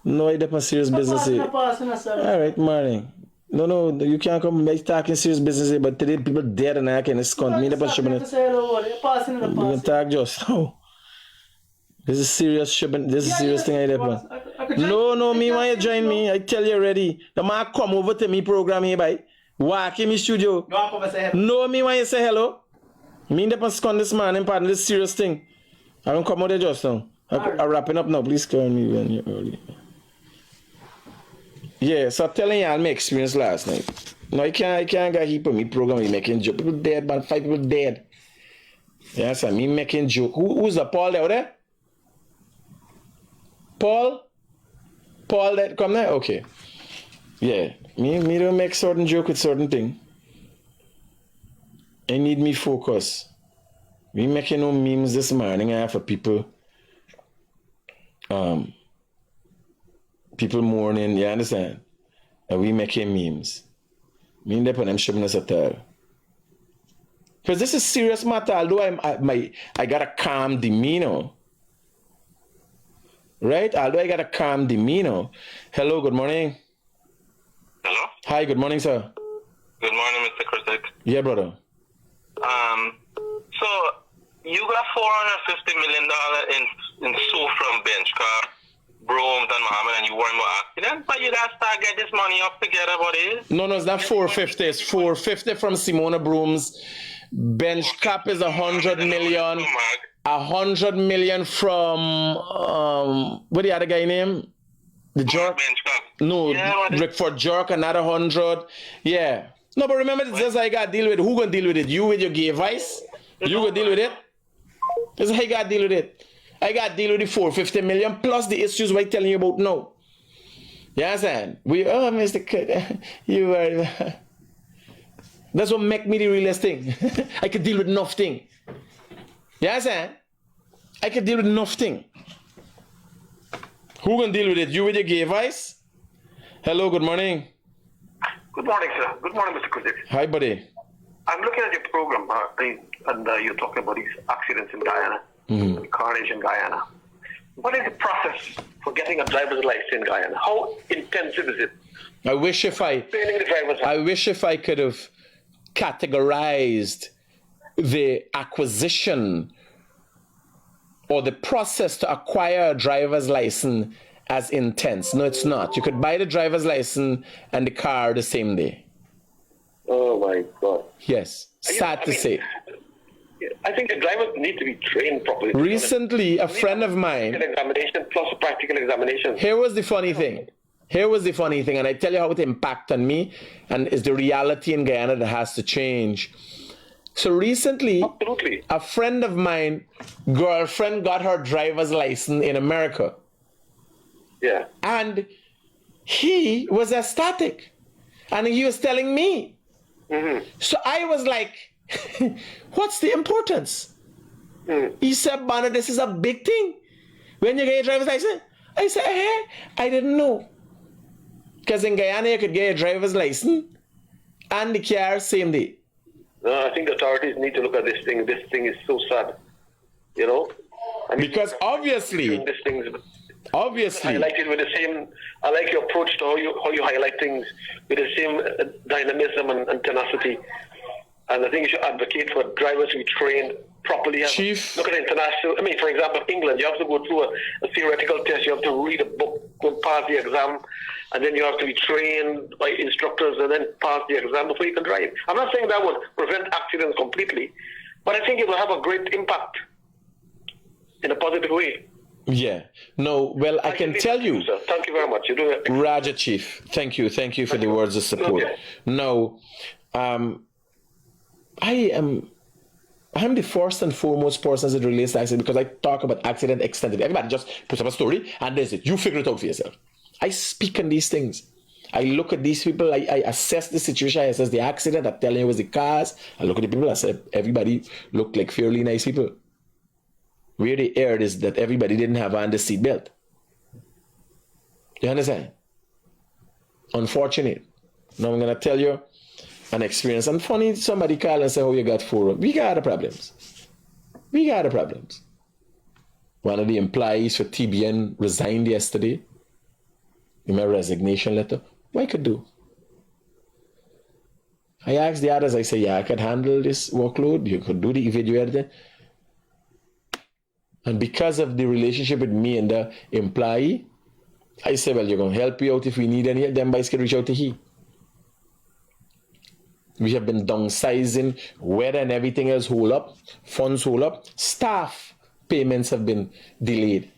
No, I depend serious business. All right, morning. No, you can't come back talking serious business here, but today people dead and I can escort me. You can talk just now. This is serious shipment. This is serious thing I depend. No, me why you join me? I tell you already. The man come over to me program here by walk in my studio. No, me why you say hello? Me depend scon this man and pardon this serious thing. I don't come out there just now. I'm wrapping up now. Please call me when you're early. Yeah, so I'm telling you, my experience last night. No, I can't get heap of me program. Me making joke. People dead, man. 5 people dead. Yes, yeah, so me making joke. Who's the Paul there? Paul that come there? Okay. Yeah. Me don't make certain joke with certain thing. I need me focus. We making no memes this morning for people. People mourning, you understand? And we making memes. Me and them showing us a tell. Because this is serious matter, although I got a calm demeanor. Right? Although I got a calm demeanor. Hello, good morning. Hello? Hi, good morning, sir. Good morning, Mr. Critic. Yeah, brother. So you got $450 million in sue from bench car, Brooms and Muhammad, and you weren't more accident, but you got to start get this money up together, buddy. No, it's not 450. It's 450 from Simona Brooms. Bench cap is 100 million. 100 million from what the other guy name? The jerk? Bench cap. No, Yeah, for jerk another 100. Yeah. No, but remember, this is how I got to deal with it. Who gonna deal with it? You with your gay vice? You gonna deal with it? This is how I got to deal with it. I got to deal with the 450 million plus the issues we're telling you about now. You understand? Mr. Kid, you are. That's what make me the realest thing. I could deal with nothing. You understand? I could deal with nothing. Who gonna deal with it? You with your gay vice? Hello, good morning. Good morning, sir. Good morning, Mr. Critic. Hi, buddy. I'm looking at your program, and you're talking about these accidents in Guyana, carnage in Guyana. What is the process for getting a driver's license in Guyana? How intensive is it? I wish if I could have categorized the acquisition or the process to acquire a driver's license as intense. No, it's not. You could buy the driver's license and the car the same day. Oh my God. Yes. Sad to say. I think the drivers need to be trained properly. Recently, a friend of mine. Examination plus a practical examination. Here was the funny thing. And I tell you how it impacted on me, and it's the reality in Guyana that has to change. So recently, Absolutely. A friend of mine, girlfriend got her driver's license in America. Yeah. And he was ecstatic. And he was telling me. Mm-hmm. So I was like, what's the importance? He said, Bana, this is a big thing. When you get your driver's license, I said, hey, I didn't know. Because in Guyana, you could get a driver's license and the car same day. No, I think authorities need to look at this thing. This thing is so sad. You know? Because obviously, highlighted with the same. I like your approach to how you highlight things with the same dynamism and tenacity. And I think you should advocate for drivers to be trained properly. Chief. Look at international. I mean, for example, England, you have to go through a theoretical test. You have to read a book, go pass the exam, and then you have to be trained by instructors and then pass the exam before you can drive. I'm not saying that would prevent accidents completely, but I think it will have a great impact in a positive way. Yeah. No, well, I can tell you. Sir. Thank you very much. You're doing it. Raja Chief, thank you for the words of support. Okay. No, I'm the first and foremost person as it relates to accident, because I talk about accident extensively. Everybody just puts up a story and there's it. You figure it out for yourself. I speak on these things. I look at these people. I assess the situation. I assess the accident. I tell you it was the cars. I look at the people. I say everybody looked like fairly nice people. Where they erred is that everybody didn't have on the seatbelt. You understand? Unfortunate. Now I'm gonna tell you an experience. And funny, somebody call and say, "Oh, you got 4." We got the problems. One of the employees for TBN resigned yesterday. In my resignation letter. What I could do? I asked the others. I say, "Yeah, I could handle this workload. You could do the video editing." And because of the relationship with me and the employee, I said, "Well, you're going to help you out if we need any help. Then boys can reach out to he." We have been downsizing, weather and everything else hold up, funds hold up, staff payments have been delayed.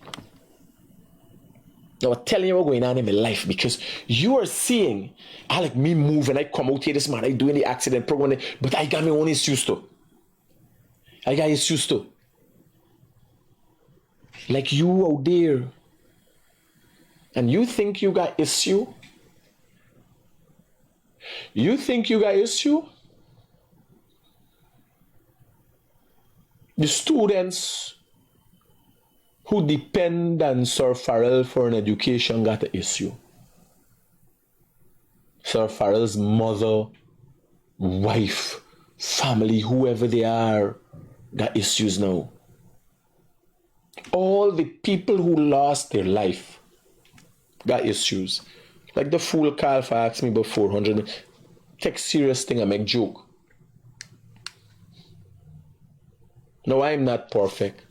Now, I'm telling you what's going on in my life, because you are seeing, I like me move and I come out here this man, I doing the accident program, but I got my own issues too. Like you out there. And you think you got issue? The students who depend on Sir Farrell for an education got an issue. Sir Farrell's mother, wife, family, whoever they are, got issues now. All the people who lost their life got issues. Like the fool Carl asked me about 400. Take serious thing and make joke. No, I'm not perfect.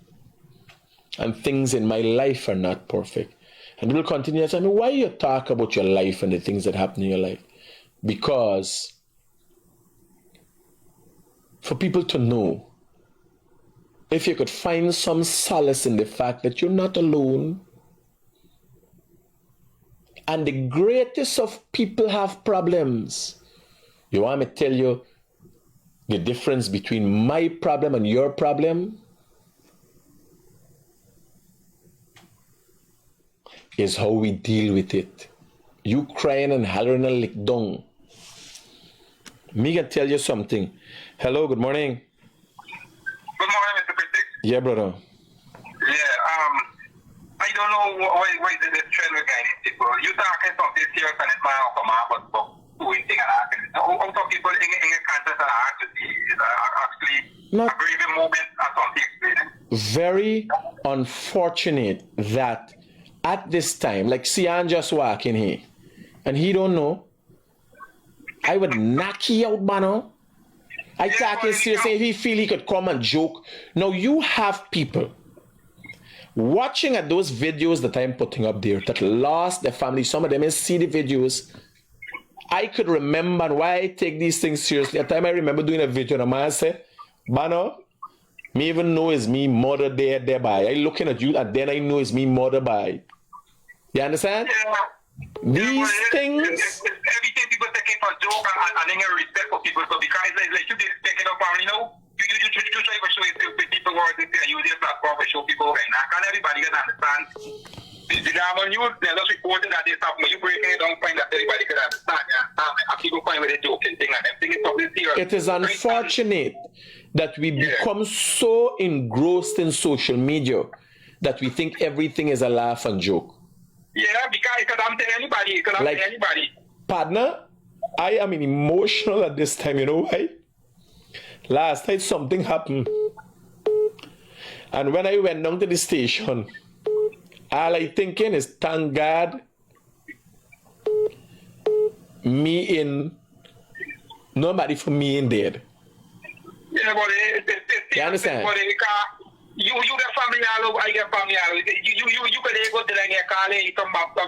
And things in my life are not perfect. And people continue to tell me, why you talk about your life and the things that happen in your life? Because for people to know, if you could find some solace in the fact that you're not alone, and the greatest of people have problems. You want me to tell you the difference between my problem and your problem? Is how we deal with it. You crying and hollering and lick down. Me can tell you something. Hello, good morning. Good morning, Mr. Critic. Yeah, brother. Yeah, I don't know why this trend with Guyanese people. You talking something serious and it's my come out, but doing things and how some people in the country are actually Not a grieving moment and something explaining. very unfortunate that at this time, like Sian just walking here, and he don't know, I would knock you out, mano. I talking seriously if he feel he could come and joke. Now you have people watching at those videos that I'm putting up there that lost their family. Some of them may see the videos. I could remember why I take these things seriously. At the time I remember doing a video and a man said, Bano, me even know it's me mother thereby. I looking at you and then I know it's me mother by. You understand? Yeah. These things. Everything people taking for joke and then respect for people. So because it's like you taking up family now, you try to show it to people who are using your platform to show people right now. Can everybody can understand? The German news, they're just reporting that this happened. You breaking it down, find that everybody can understand. And people find where they're joking thing and them. Think it's something serious. It is unfortunate that we become so engrossed in social media that we think everything is a laugh and joke. Yeah, because it could happen to anybody. It could happen to anybody. Partner, I am emotional at this time. You know why? Last night something happened. And when I went down to the station, all I thinking is, thank God, me in, nobody for me in dead. Yeah, but You understand? You get family all over, I get family all over. You could go to the call it come back from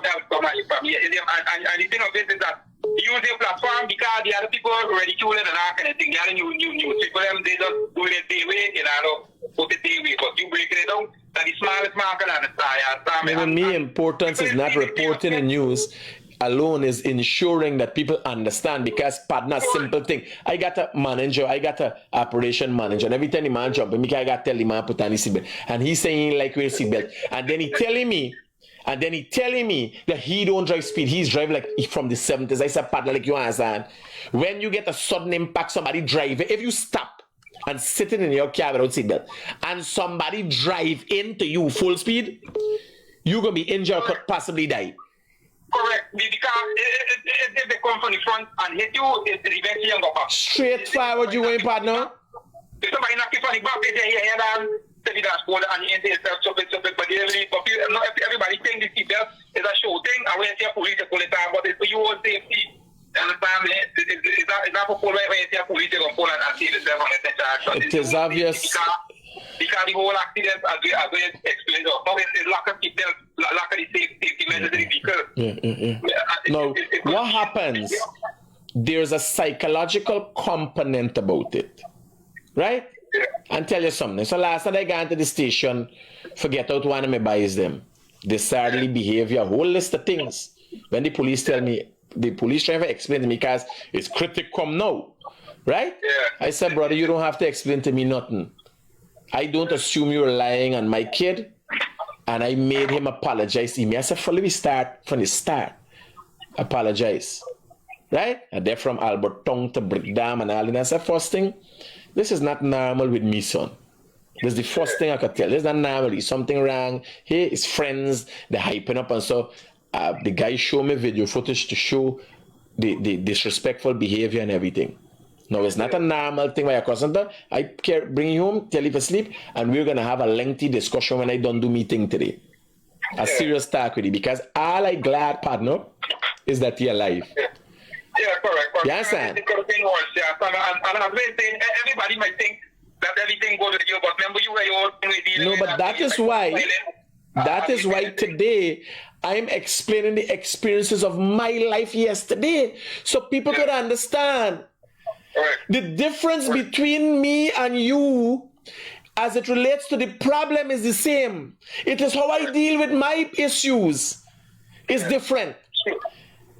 your family. And the thing of it is that use your platform because the other people ridiculing and that kind of thing. The other new people, they just do it their way, you know, put it their way. But you break it down, that the smallest market and the size. For me, importance is not reporting the news alone, is ensuring that people understand, because partner, simple thing. I got a manager, I got a operation manager, and every time the man jump, I got to tell him I put on his seatbelt, and he's saying like wear seatbelt, and then he telling me that he don't drive speed, he's driving like from the 70s. I said, partner, like you understand, when you get a sudden impact, somebody drive, if you stop and sitting in your car without seatbelt, and somebody drive into you full speed, you're gonna be injured or could possibly die. Correct, because if they come from the front and hit you, eventually you go back. Straight forward, you going, partner? If somebody knock you from the back, they say, yeah, down, take the dashboard and you enter yourself, but everybody think the seatbelt is a show thing, and when you see a police, you pull it down, but it's for your own safety. You understand? It's not for when you see a police, you can pull and save yourself on the action. It is obvious. Because the whole accident, as we explained, now it's lack of seatbelt, lack of the safety measures in the vehicle. Now, what happens? There's a psychological component about it, right? Yeah. And tell you something. So last night I got into the station, forget out one of my buys them. Disorderly behavior, a whole list of things. When the police tell me, the police driver explain to me, because it's Critic come now, right? Yeah. I said, brother, you don't have to explain to me nothing. I don't assume you're lying on my kid, and I made him apologize to me. I said, follow me start from the start. Apologize. Right? And they're from Albert Tongue to Brickdam and all that. I said, first thing, this is not normal with me, son. That's the first thing I could tell. There's not normally something wrong. Hey, his friends, they're hyping up, and so the guy showed me video footage to show the disrespectful behavior and everything. No, it's not a normal thing where I bring you home, tell you to sleep, and we're gonna have a lengthy discussion when I don't do meeting today. A serious talk with you, because all I glad, partner, is that you're alive. Yeah, correct. You understand? And I'm saying everybody might think that everything goes with you, but remember you were your own. No, but that is why today I'm explaining the experiences of my life yesterday, so people could understand the difference between me and you. As it relates to the problem is the same. It is how I deal with my issues is different.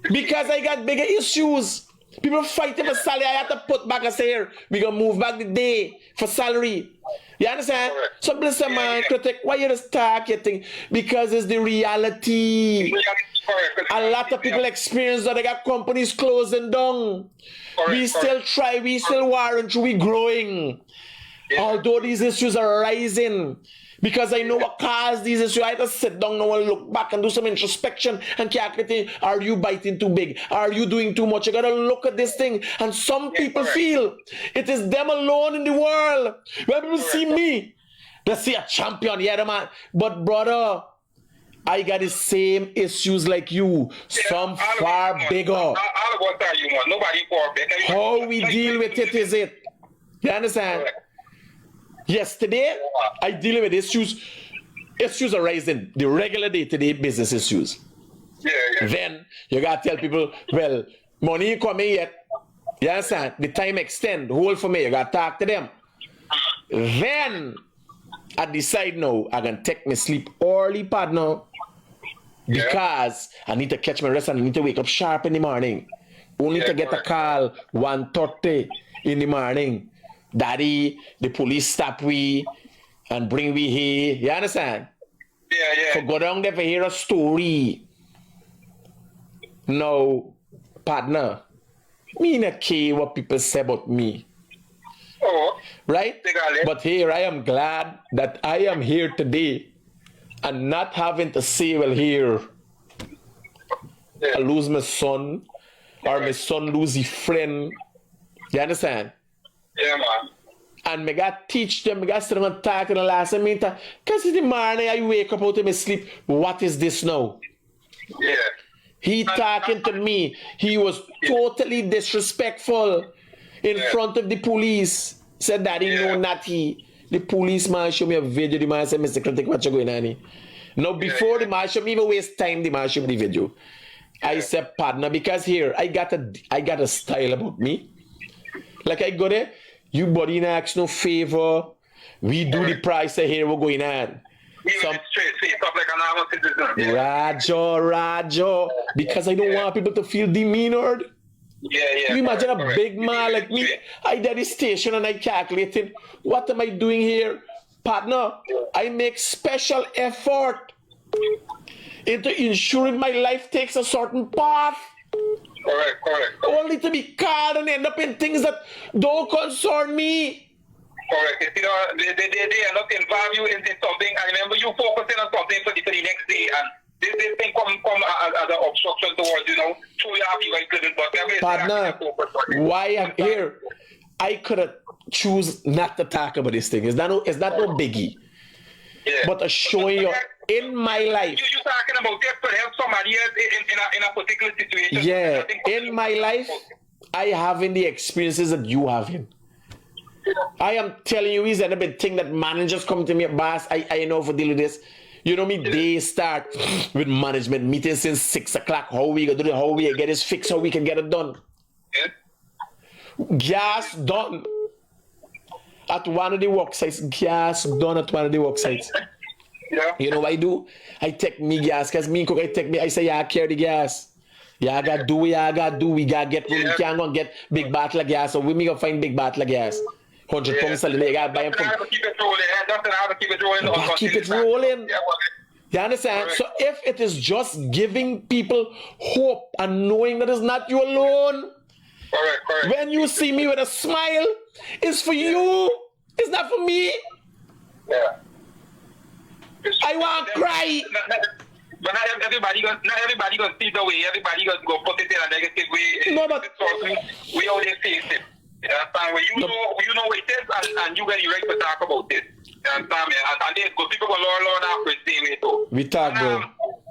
Because I got bigger issues. People fighting for salary. I have to put back and say, here, we're going to move back the day for salary. You understand? So bless your mind, Critic. Why you just talk your thing? Because it's the reality. A lot of people experience that they got companies closing down. We still try, we still warrant, we growing. Although these issues are rising, because I know what caused these issues, I have to sit down now and look back and do some introspection and calculate, are you biting too big? Are you doing too much? You gotta look at this thing. And some people feel it is them alone in the world. When people see me, they see a champion, yeah, man. But brother, I got the same issues like you, some far bigger. How we deal with it is it. You understand? Yesterday, I deal with issues. Issues are rising. The regular day-to-day business issues. Then you gotta tell people, well, money ain't coming yet. You understand? The time extend. Hold for me. You gotta talk to them. Then I decide now I can take my sleep early, partner, because I need to catch my rest and I need to wake up sharp in the morning. Only to get a call 1:30 in the morning. Daddy, the police stop we and bring we here. You understand? So go down there to hear a story. No, partner, me not care what people say about me. Right? But here I am glad that I am here today and not having to say, well, here I lose my son or my son lose a friend. You understand? Yeah, man. And me got teach them, me got sit down and talk in the last minute. Because in the morning I wake up out of my sleep. What is this now? Yeah. He talking to me. He was totally disrespectful in front of the police. Said that he know not he. The policeman showed me a video. The man said, Mr. Critic, what you going on here? Now before the man show me even waste time, the man show me the video. I said, partner, because here I got a style about me. Like I go there, you body ask no favor. We do the price here, we're going on. Straight face up like an armed citizen. Rajo. Because I don't want people to feel demeanored. You imagine a big man like me, I did the station and I calculated, what am I doing here? Partner, I make special effort into ensuring my life takes a certain path. Correct. Only to be caught and end up in things that don't concern me. Correct. You know, they are not involve you in something. I remember you focusing on something for the next day, and this thing come as an obstruction towards, you know, so you have you guys but partner, why I'm here, I could have choose not to talk about this thing. It's not no biggie. But showing you in my life. You're talking about that to help somebody else in a particular situation. Yeah, in my life, I having the experiences that you having. I am telling you, is that a big thing that managers come to me, boss, I know for deal with this. You know me, they start with management meetings since 6 o'clock. How we gonna do it, how we get this fixed, how we can get it done. Gas done. At one of the work sites, gas done at one of the work sites. You know what I do? I take me gas, because me cook, I say, yeah, I carry the gas. Yeah, I gotta do, we gotta get, we can't go and get big bottle of gas, so we go find big bottle of gas. 100 pounds a you gotta buy them from. Keep it rolling. Keep it rolling. You understand? So if it is just giving people hope and knowing that it's not you alone, correct. when you see me with a smile, it's for you. It's not for me. Yeah. I want to cry. But not everybody gonna see the way. Everybody gonna go put it in a negative way. No, but we always face it. You understand? When you know what it is, and you get the right to talk about it. You understand me? And there's good people gonna learn after the same way too. We talk, bro.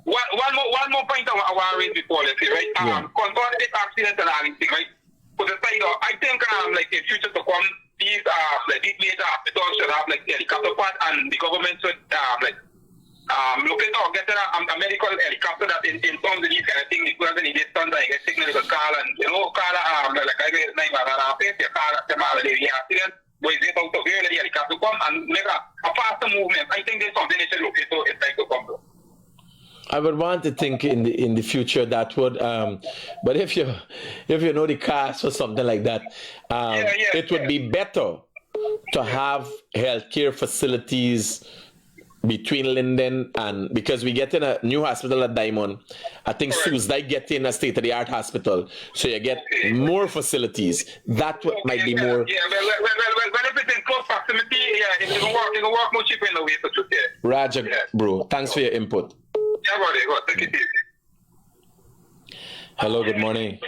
One more point I want to raise before, let's say, right? Concerning this accident and everything, right? For the side, I think like in future to come, these major hospitals should have like helicopter pad, and the government should looking to get a medical helicopter that in terms of these kind of things, because in this time I get signal to call and call like I get name and face the car the accident, but is it out of here the helicopter come and make a faster movement. I think there's something they should look into it's like to come. I would want to think in the future that would, but if you know the cost for something like that, it would be better to have healthcare facilities between Linden and, because we get in a new hospital at Diamond. I think Soesdyke get in a state-of-the-art hospital, so you get more facilities. That might be more. Yeah, well, if it's in close proximity, it can work more cheaper in the way for truth. Raja, bro, thanks for your input. Yeah, buddy, take it easy. Hello, good morning.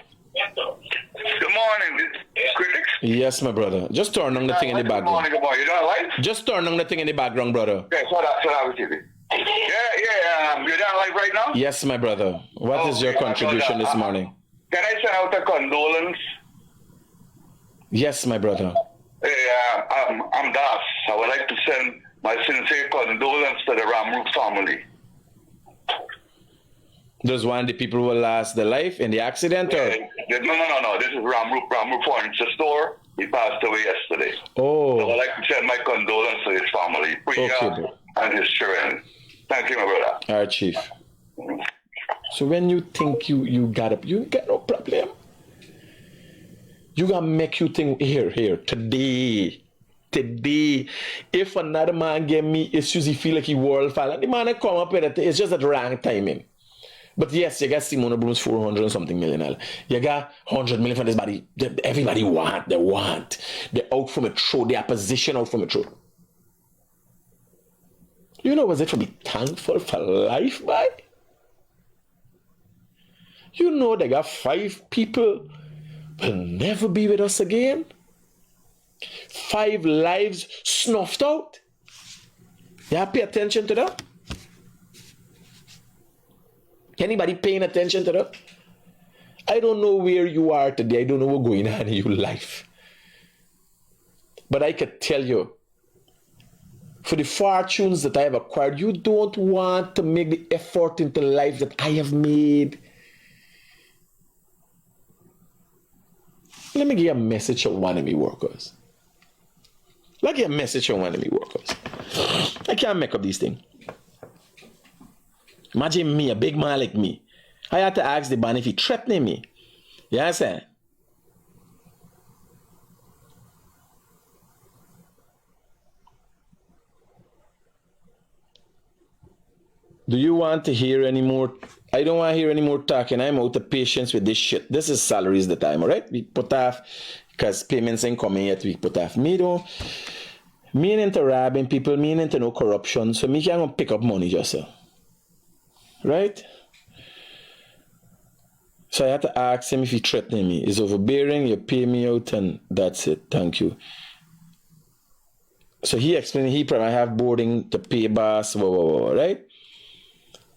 Good morning, this is Critic. Yes, my brother. Just turn on the thing in the background. Good morning. You don't like? Just turn on the thing in the background, brother. Okay, so that was it. You're down live right now? Yes, my brother. What is your contribution this morning? Can I send out a condolence? Yes, my brother. I'm Das. I would like to send my sincere condolence to the Ramrook family. Those one the people who lost their life in the accident, or? No. This is Ramrook Furniture Store. He passed away yesterday. Oh. So I'd like to send my condolence to his family, Priya and his children. Thank you, my brother. All right, Chief. So when you think you got no problem. You gotta make you think here, today. If another man gave me issues, he feel like he world fall, and the man that come up with it, it's just at the wrong timing. But yes, you got Simona Bloom's 400 and something million. You got 100 million for this body. Everybody want. They're out from a throat. They are position out from a throat. You know, was it for be thankful for life, boy? You know they got 5 people will never be with us again. 5 lives snuffed out. You have to pay attention to that? Anybody paying attention to that? I don't know where you are today. I don't know what's going on in your life. But I could tell you, for the fortunes that I have acquired, you don't want to make the effort into life that I have made. Let me give you a message to one of my workers. I can't make up these things. Imagine me, a big man like me. I had to ask the man if he threatening me. You understand? Do you want to hear any more? I don't want to hear any more talking. I'm out of patience with this shit. This is salaries the time, all right? We put off, because payments ain't coming yet, we put off. Me ain't into robbing people, me ain't into no corruption, so me can't pick up money just so. Right? So I had to ask him if he threatening me. He's overbearing, you pay me out, and that's it. Thank you. So he explained he probably have boarding to pay boss, right?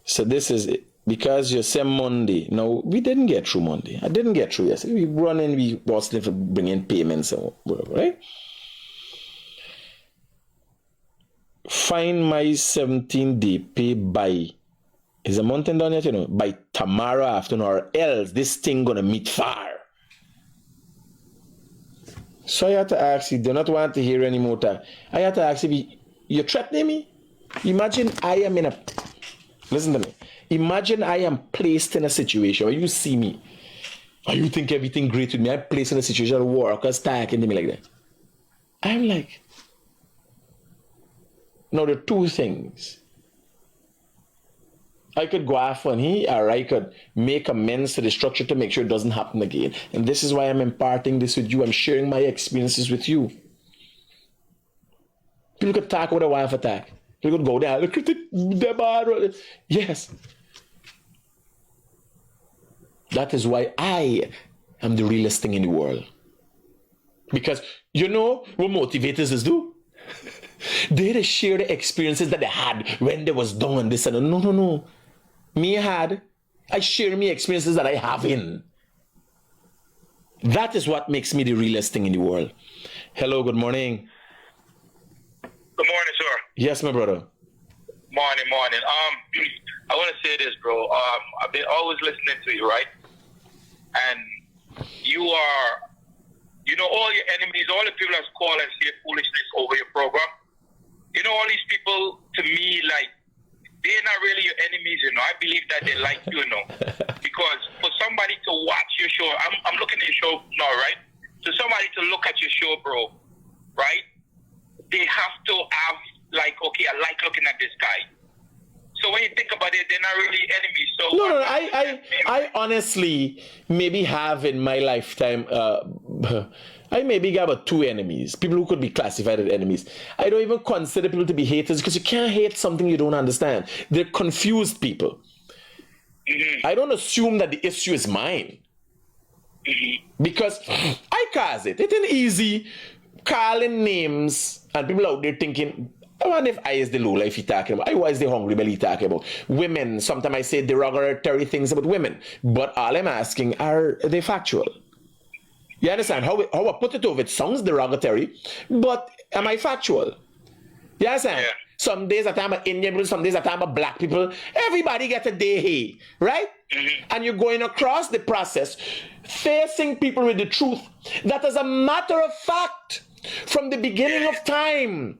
So this is it. Because you say Monday. Now, we didn't get through Monday. I didn't get through yesterday. We run in, we was for bringing payments and whatever, right? Find my 17-day pay by, is a mountain down yet, you know, by tomorrow afternoon, or else this thing gonna meet fire. So I had to ask you, do not want to hear any more time. I had to ask you, you threatening me? Imagine I am in a, listen to me. Imagine I am placed in a situation where you see me, and you think everything great with me. I'm placed in a situation where workers talking to me like that. I'm like, now there are 2 things. I could go off on he, or I could make amends to the structure to make sure it doesn't happen again. And this is why I'm imparting this with you. I'm sharing my experiences with you. People could talk about a wife attack. People could go there, the critic, they're bad. Yes. That is why I am the realest thing in the world. Because you know what motivators is do? They share the experiences that they had when they was down and this and that. No. I share me experiences that I have in. That is what makes me the realest thing in the world. Hello, good morning. Good morning, sir. Yes, my brother. Morning. I want to say this, bro. I've been always listening to you, right? And you are, you know, all your enemies, all the people that call and say foolishness over your program. You know, all these people, to me, like, they're not really your enemies, you know. I believe that they like you, you know. Because for somebody to watch your show, I'm looking at your show now, right? So somebody to look at your show, bro, right? They have to have, like, okay, I like looking at this guy. So when you think about it, they're not really enemies. So No, I honestly maybe have in my lifetime, I maybe got about 2 enemies, people who could be classified as enemies. I don't even consider people to be haters because you can't hate something you don't understand. They're confused people. Mm-hmm. I don't assume that the issue is mine. Mm-hmm. Because I cause it. It ain't easy calling names and people out there thinking, I wonder if I is the low life he talking about. I was the hungry belly talking about. Women, sometimes I say derogatory things about women. But all I'm asking, are they factual? You understand? How I put it over, it sounds derogatory, but am I factual? You understand? Yeah. Some days I talk about Indian people, some days I talk about black people. Everybody gets a day here, right? Mm-hmm. And you're going across the process, facing people with the truth. That is a matter of fact from the beginning of time.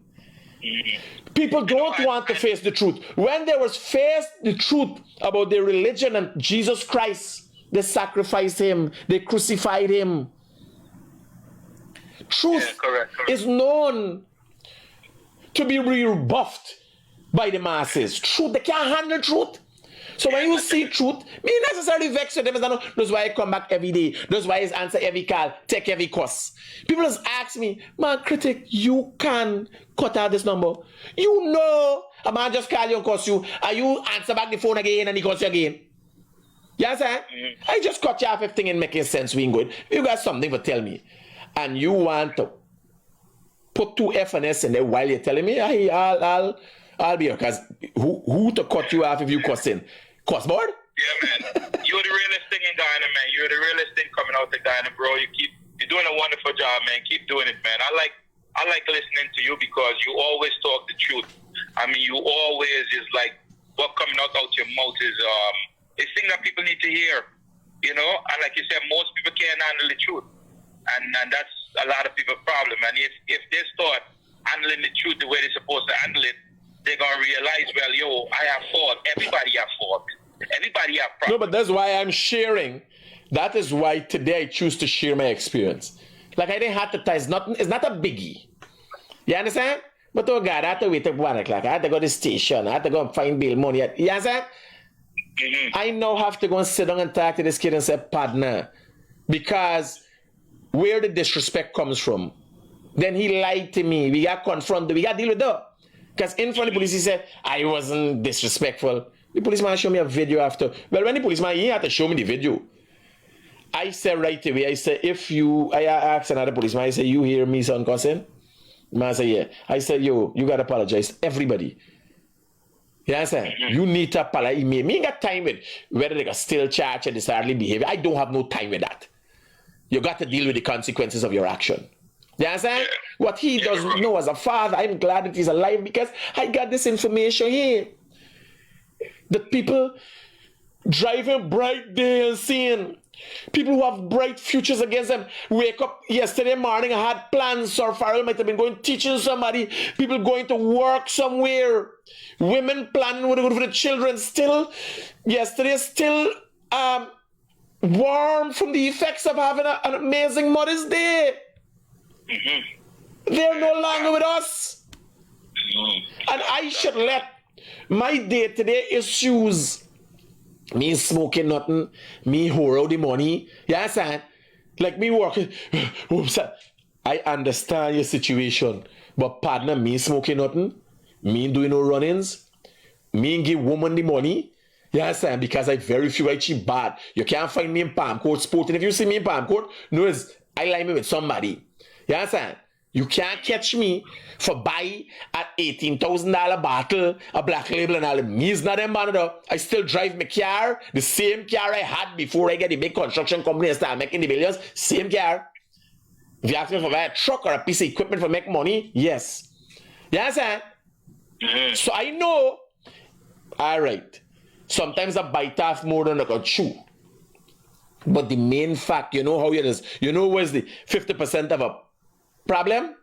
People don't want to face the truth. When they was faced the truth about their religion and Jesus Christ, they sacrificed him, they crucified him. Truth correct. Is known to be rebuffed by the masses. Truth, they can't handle truth. So when you see truth, me necessarily vex with them. That's why I come back every day. That's why I answer every call, take every course. People just ask me, man, Critic, you can cut out this number. You know, a man just call you and cuss you, and you answer back the phone again and he cuss you again. You understand? Mm-hmm. I just cut you off everything and making sense. We ain't good. You got something to tell me, and you want to put 2 F and S in there while you're telling me, I'll be here. Because who to cut you off if you cuss in? Cuss board? Yeah, man. You're the realest thing in Guyana, man. You're the realest thing coming out of Guyana, bro. You're doing a wonderful job, man. Keep doing it, man. I like listening to you because you always talk the truth. I mean, you always is like what coming out your mouth is thing that people need to hear, you know. And like you said, most people can't handle the truth, and that's a lot of people's problem. And if they start handling the truth the way they're supposed to handle it, they're going to realize, well, yo, I have fault. Everybody have fault. Everybody have problems. No, but that's why I'm sharing. That is why today I choose to share my experience. Like I didn't have to tie. It's not a biggie. You understand? But oh God, I had to wait till 1 o'clock. I had to go to the station. I had to go and find bill money. You understand? Mm-hmm. I now have to go and sit down and talk to this kid and say, partner, because where the disrespect comes from. Then he lied to me. We got confronted. We got to deal with that. Because in front of the police, he said, I wasn't disrespectful. The policeman showed me a video after. Well, when the policeman, he had to show me the video. I said right away, I said, I asked another policeman, I said, you hear me, son, cussing? Man said, yeah. I said, yo, you got to apologize. Everybody. You understand? Mm-hmm. You need to apologize. Me ain't got time with whether they got still charge or disorderly behavior. I don't have no time with that. You got to deal with the consequences of your action. You understand? Yeah. What he doesn't know as a father, I'm glad that he's alive because I got this information here. The people driving bright day and seeing people who have bright futures against them. Wake up yesterday morning, I had plans. Sir Farrell might have been going teaching somebody. People going to work somewhere. Women planning what to go for the children. Still, yesterday, warm from the effects of having an amazing Mother's Day. Mm-hmm. They're no longer with us. Mm-hmm. And I should let my day-to-day issues, me smoking nothing, me whore out the money, you understand? Like me working, I understand your situation, but partner, me smoking nothing, me doing no run-ins, me give woman the money. You understand? Because I very few I cheap bad. You can't find me in Palm Court sporting. If you see me in Palm Court, no, I lie me with somebody. You understand? You can't catch me for buy at $18,000 bottle, a black label and all. Me is not them banner. I still drive my car, the same car I had before I get the big construction company and start making the billions. Same car. If you ask me for buy a truck or a piece of equipment for make money, yes. You understand? So I know, all right, sometimes I bite off more than I can chew. But the main fact, you know how it is. You know where's the 50% of a problem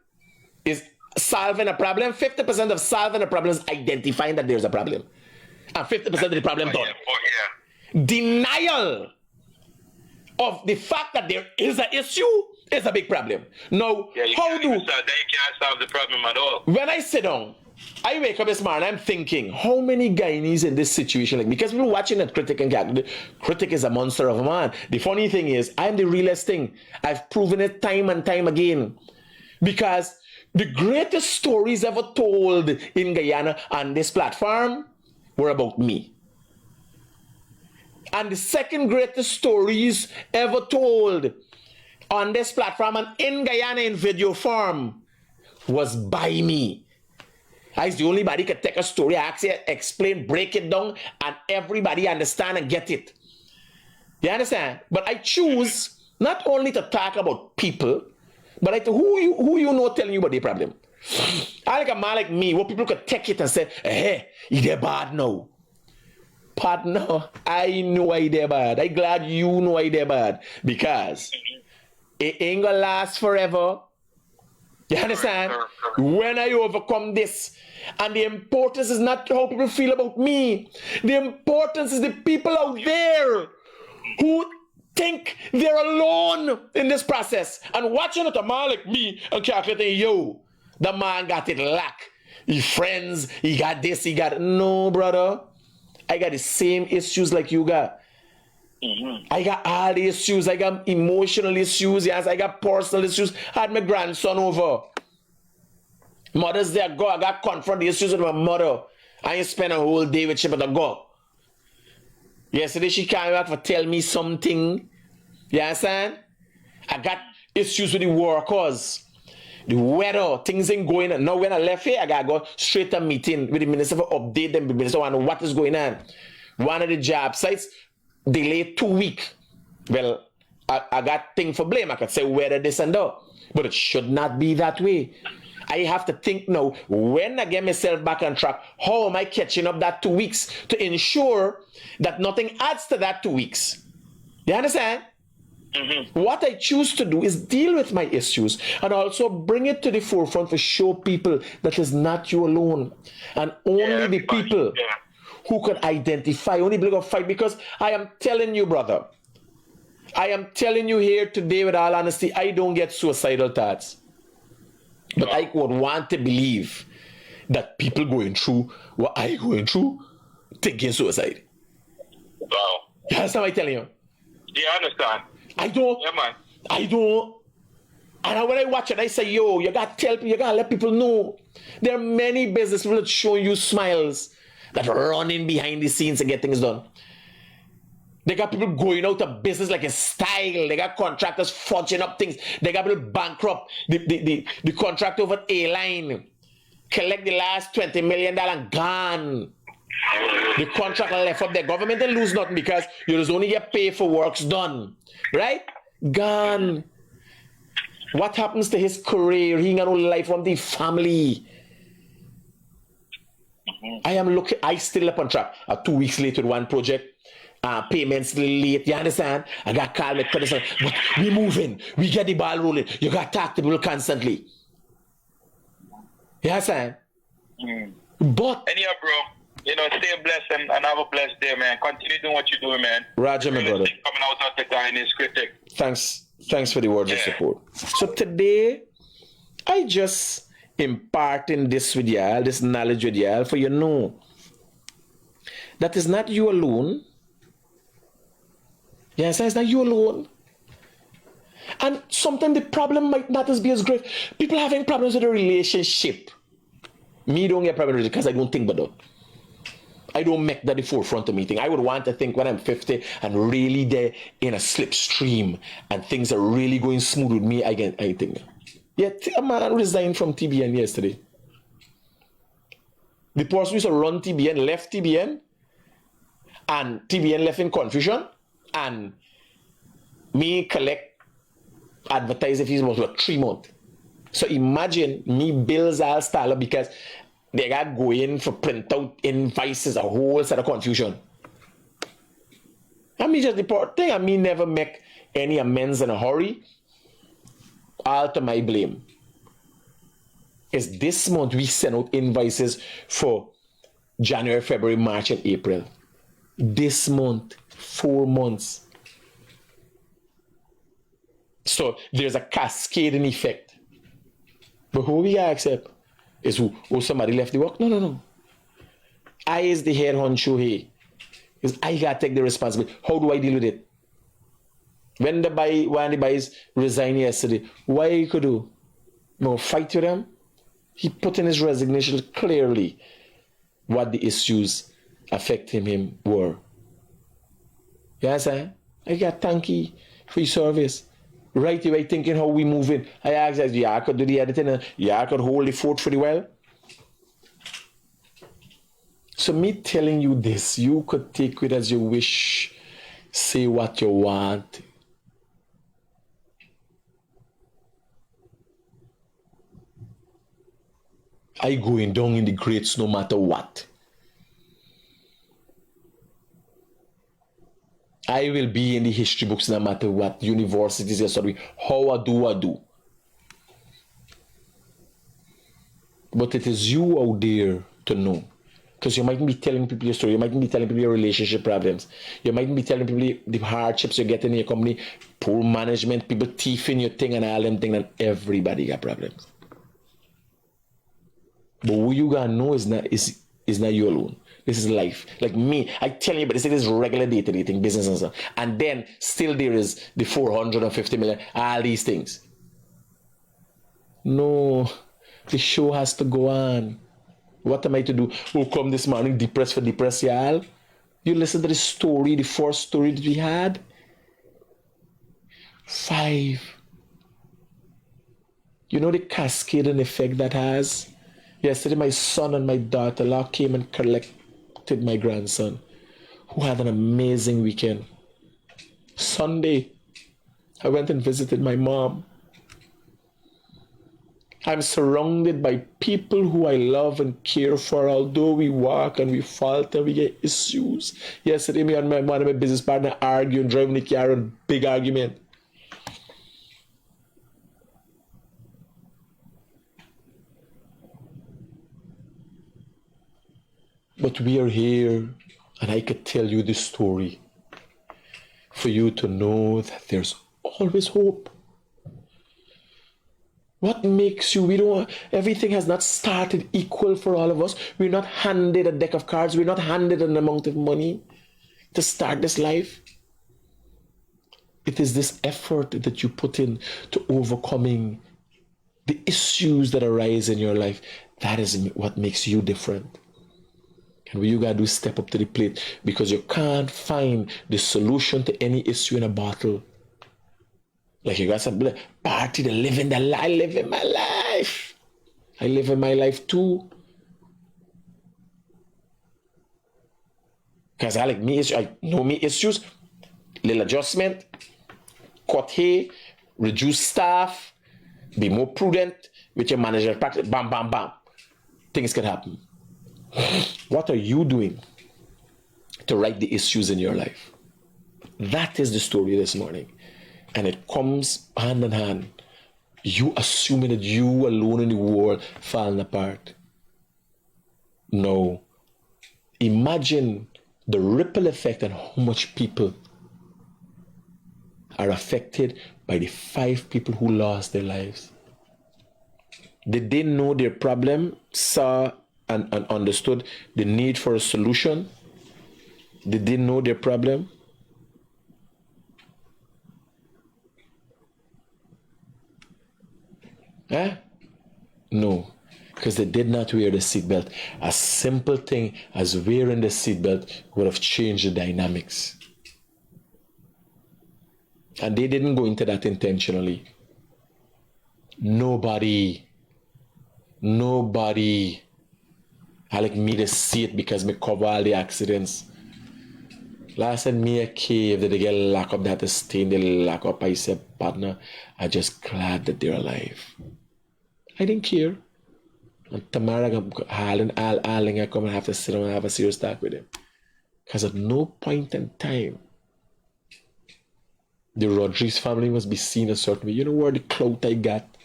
is solving a problem. 50% of solving a problem is identifying that there's a problem. And 50% of the problem done. Denial of the fact that there is an issue is a big problem. Now, how do... They can't solve the problem at all. When I sit down, I wake up this morning, I'm thinking, how many Guyanese in this situation? Like, because we're watching that Critic and Critic is a monster of a man. The funny thing is, I'm the realest thing. I've proven it time and time again. Because the greatest stories ever told in Guyana on this platform were about me. And the second greatest stories ever told on this platform and in Guyana in video form was by me. I was the only body could take a story, actually explain, break it down, and everybody understand and get it. You understand? But I choose not only to talk about people, but who you know telling you about the problem. I like a man like me, where people could take it and say, hey, you're bad now. Partner, I know I did bad. I'm glad you know I did bad. Because it ain't gonna last forever. You understand? When I overcome this, and the importance is not how people feel about me. The importance is the people out there who think they're alone in this process. And watching a man like me and calculating, yo, the man got it lack. He friends, he got this, he got... No, brother. I got the same issues like you got. I got all the issues. I got emotional issues. Yes, I got personal issues. I had my grandson over. Mother's Day, I got confront the issues with my mother. I ain't spend a whole day with her, but I go. Yesterday she came back for tell me something. You understand? I got issues with the workers. The weather, things ain't going on. Now when I left here, I gotta go straight to a meeting with the minister for update them. The minister want to know what is going on. One of the job sites delayed 2 weeks. Well, I got thing for blame. I could say weather this and that. But it should not be that way. I have to think now, when I get myself back on track, how am I catching up that 2 weeks to ensure that nothing adds to that 2 weeks? You understand? What I choose to do is deal with my issues and also bring it to the forefront to show people that it's not you alone. And only the people who can identify, only people who fight. Because I am telling you, brother, I am telling you here today with all honesty, I don't get suicidal thoughts. But I would want to believe that people going through what I going through, thinking suicide. Wow. You understand what I'm telling you? Yeah, I understand. I don't. Yeah, man. I don't. And when I watch it, I say, yo, you got to tell people, you got to let people know. There are many business people that show you smiles, that are running behind the scenes to get things done. They got people going out of business like a style. They got contractors fudging up things. They got people bankrupt. The contract over A-line. Collect the last $20 million and gone. The contract left up. The government didn't lose nothing because you just only get paid for works done. Right? Gone. What happens to his career? He ain't got no life from the family. I am looking. I still up on track. 2 weeks late with one project. Payments late, you understand? I got called with credit, but we moving, we get the ball rolling. You got to talk to people constantly. You understand? But anyhow, bro, you know, stay blessed and have a blessed day, man. Continue doing what you're doing, man. Roger, my brother. Coming out of the Guyanese Critic. Thanks for the words of support. So today, I just imparting this with y'all, this knowledge with y'all, for you know that is not you alone. Yes, it's not you alone. And sometimes the problem might not be as great. People having problems with a relationship. Me don't get problems because I don't think about that. I don't make that the forefront of me thing. I would want to think when I'm 50 and really there in a slipstream and things are really going smooth with me, I think. Yeah, a man resigned from TBN yesterday. The person who used to run TBN left TBN, and TBN left in confusion, and me collect advertising fees was about 3 months. So imagine me bills all style up because they got going for print out invoices, a whole set of confusion. I mean, just the poor thing, I mean, never make any amends in a hurry. All to my blame. Is this month we send out invoices for January, February, March, and April. This month, 4 months. So there's a cascading effect. But who we gotta accept is who? Oh, somebody left the work? No. I is the head honcho here. Because I gotta take the responsibility. How do I deal with it? When the boys resigned yesterday, what you could do? No, fight with them. He put in his resignation clearly what the issues affecting him were. You understand? I got thank you for your service. Right away thinking how we move in. I asked, yeah, I could do the editing, and yeah, I could hold the fort pretty well. So me telling you this, you could take it as you wish, say what you want. I going down in the grades no matter what. I will be in the history books no matter what. Universities are sorry. How I do. But it is you out there to know. Because you mightn't be telling people your story. You mightn't be telling people your relationship problems. You mightn't be telling people the hardships you get in your company, poor management, people thieving your thing and all them things, and everybody got problems. But who you gotta know is not you alone. This is life. Like me, I tell you, but this is regular day-to-day thing, business and stuff. And then still there is the 450 million, all these things. No, the show has to go on. What am I to do? Oh, come this morning, depressed, y'all. You listen to the story, the first story that we had. 5. You know the cascading effect that has? Yesterday, my son and my daughter-in-law came and collected my grandson, who had an amazing weekend. Sunday, I went and visited my mom. I'm surrounded by people who I love and care for, although we walk and we falter, we get issues. Yesterday, me and one of my business partner arguing, driving the car, and big argument. But we are here, and I could tell you this story for you to know that there's always hope. What makes you, everything has not started equal for all of us. We're not handed a deck of cards. We're not handed an amount of money to start this life. It is this effort that you put in to overcoming the issues that arise in your life. That is what makes you different. And what you gotta do is step up to the plate, because you can't find the solution to any issue in a bottle. Like you got some party to live in the life. I live in my life. I live in my life too. Because I like me, I know me issues. Little adjustment, cut hair, reduce staff, be more prudent with your manager practice. Bam, bam, bam. Things can happen. What are you doing to right the issues in your life? That is the story this morning. And it comes hand in hand. You assuming that you alone in the world falling apart. No. Imagine the ripple effect and how much people are affected by the 5 people who lost their lives. Did they know their problem, saw and understood the need for a solution? Did they know their problem? Eh? No, because they did not wear the seatbelt. A simple thing as wearing the seatbelt would have changed the dynamics. And they didn't go into that intentionally. Nobody. I like me to see it because me cover all the accidents. Last time me a cave that they get locked up, that stain, they lock up. I said, partner, I just glad that they're alive. I didn't care. And tomorrow I'm hauling I come and have to sit down and have a serious talk with him. Because at no point in time, the Rodriguez family must be seen a certain way. You know where the clout I got,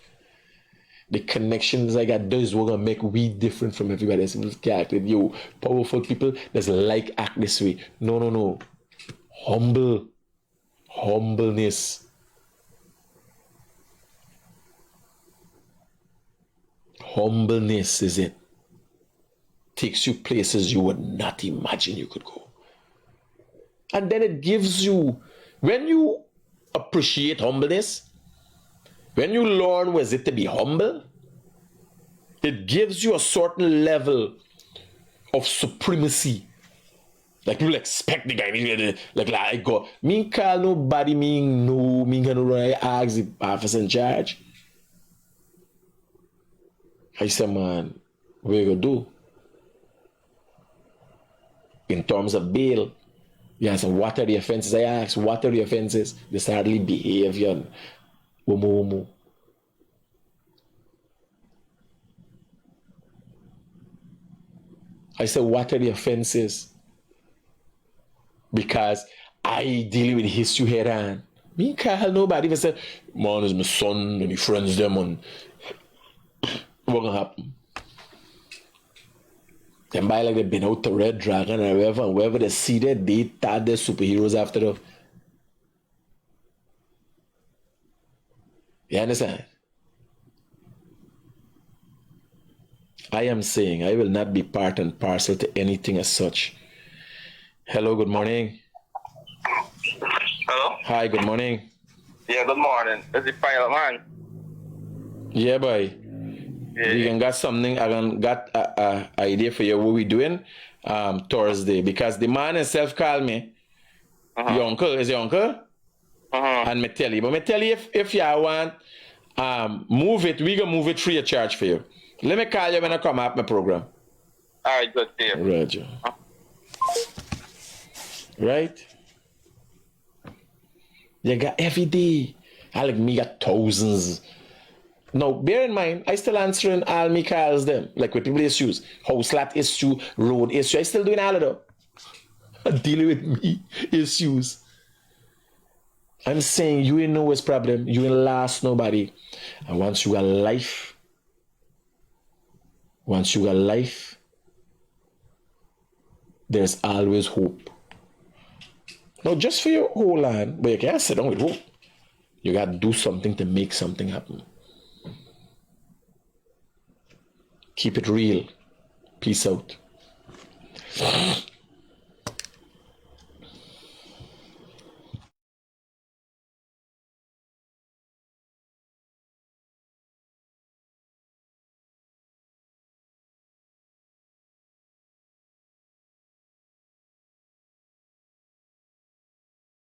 the connections I got, those were gonna make we different from everybody else. You powerful people that's like act this way. No. Humbleness. Humbleness is it. Takes you places you would not imagine you could go. And then it gives you, when you appreciate humbleness, when you learn what it to be humble, it gives you a certain level of supremacy. Like people expect the guy, like I go, me call nobody, me gonna run, I ask the officer in charge. I said, man, what you gonna do? In terms of bail, yes, what are the offenses? I asked, what are the offenses? Disorderly behavior. Womo. I said, what are the offenses? Because I deal with history head on. Me can't help nobody. If I say, man, is my son and my friends them and what gonna happen? Them by like they've been out to Red Dragon or wherever they see that they thought they're superheroes after them. You understand? I am saying I will not be part and parcel to anything as such. Hello, good morning. Hello? Hi, good morning. Yeah, good morning. Is it pilot man? Yeah, boy. We can got something. I can got a idea for you what we doing Thursday, because the man himself called me. Your uncle is your uncle, and me tell you. But me tell you if you want move it, we gonna move it free of charge for you. Let me call you when I come up my program. All right, good deal. Roger. Right? You got every day. I like me got thousands. Now, bear in mind, I still answering all me calls them, like with people issues, house lot issue, road issue. I still doing all of them. Dealing with me issues. I'm saying you ain't know what's problem. You ain't last nobody. And once you got life, there's always hope. Now, just for your whole land, but you can't sit down with hope. You got to do something to make something happen. Keep it real. Peace out.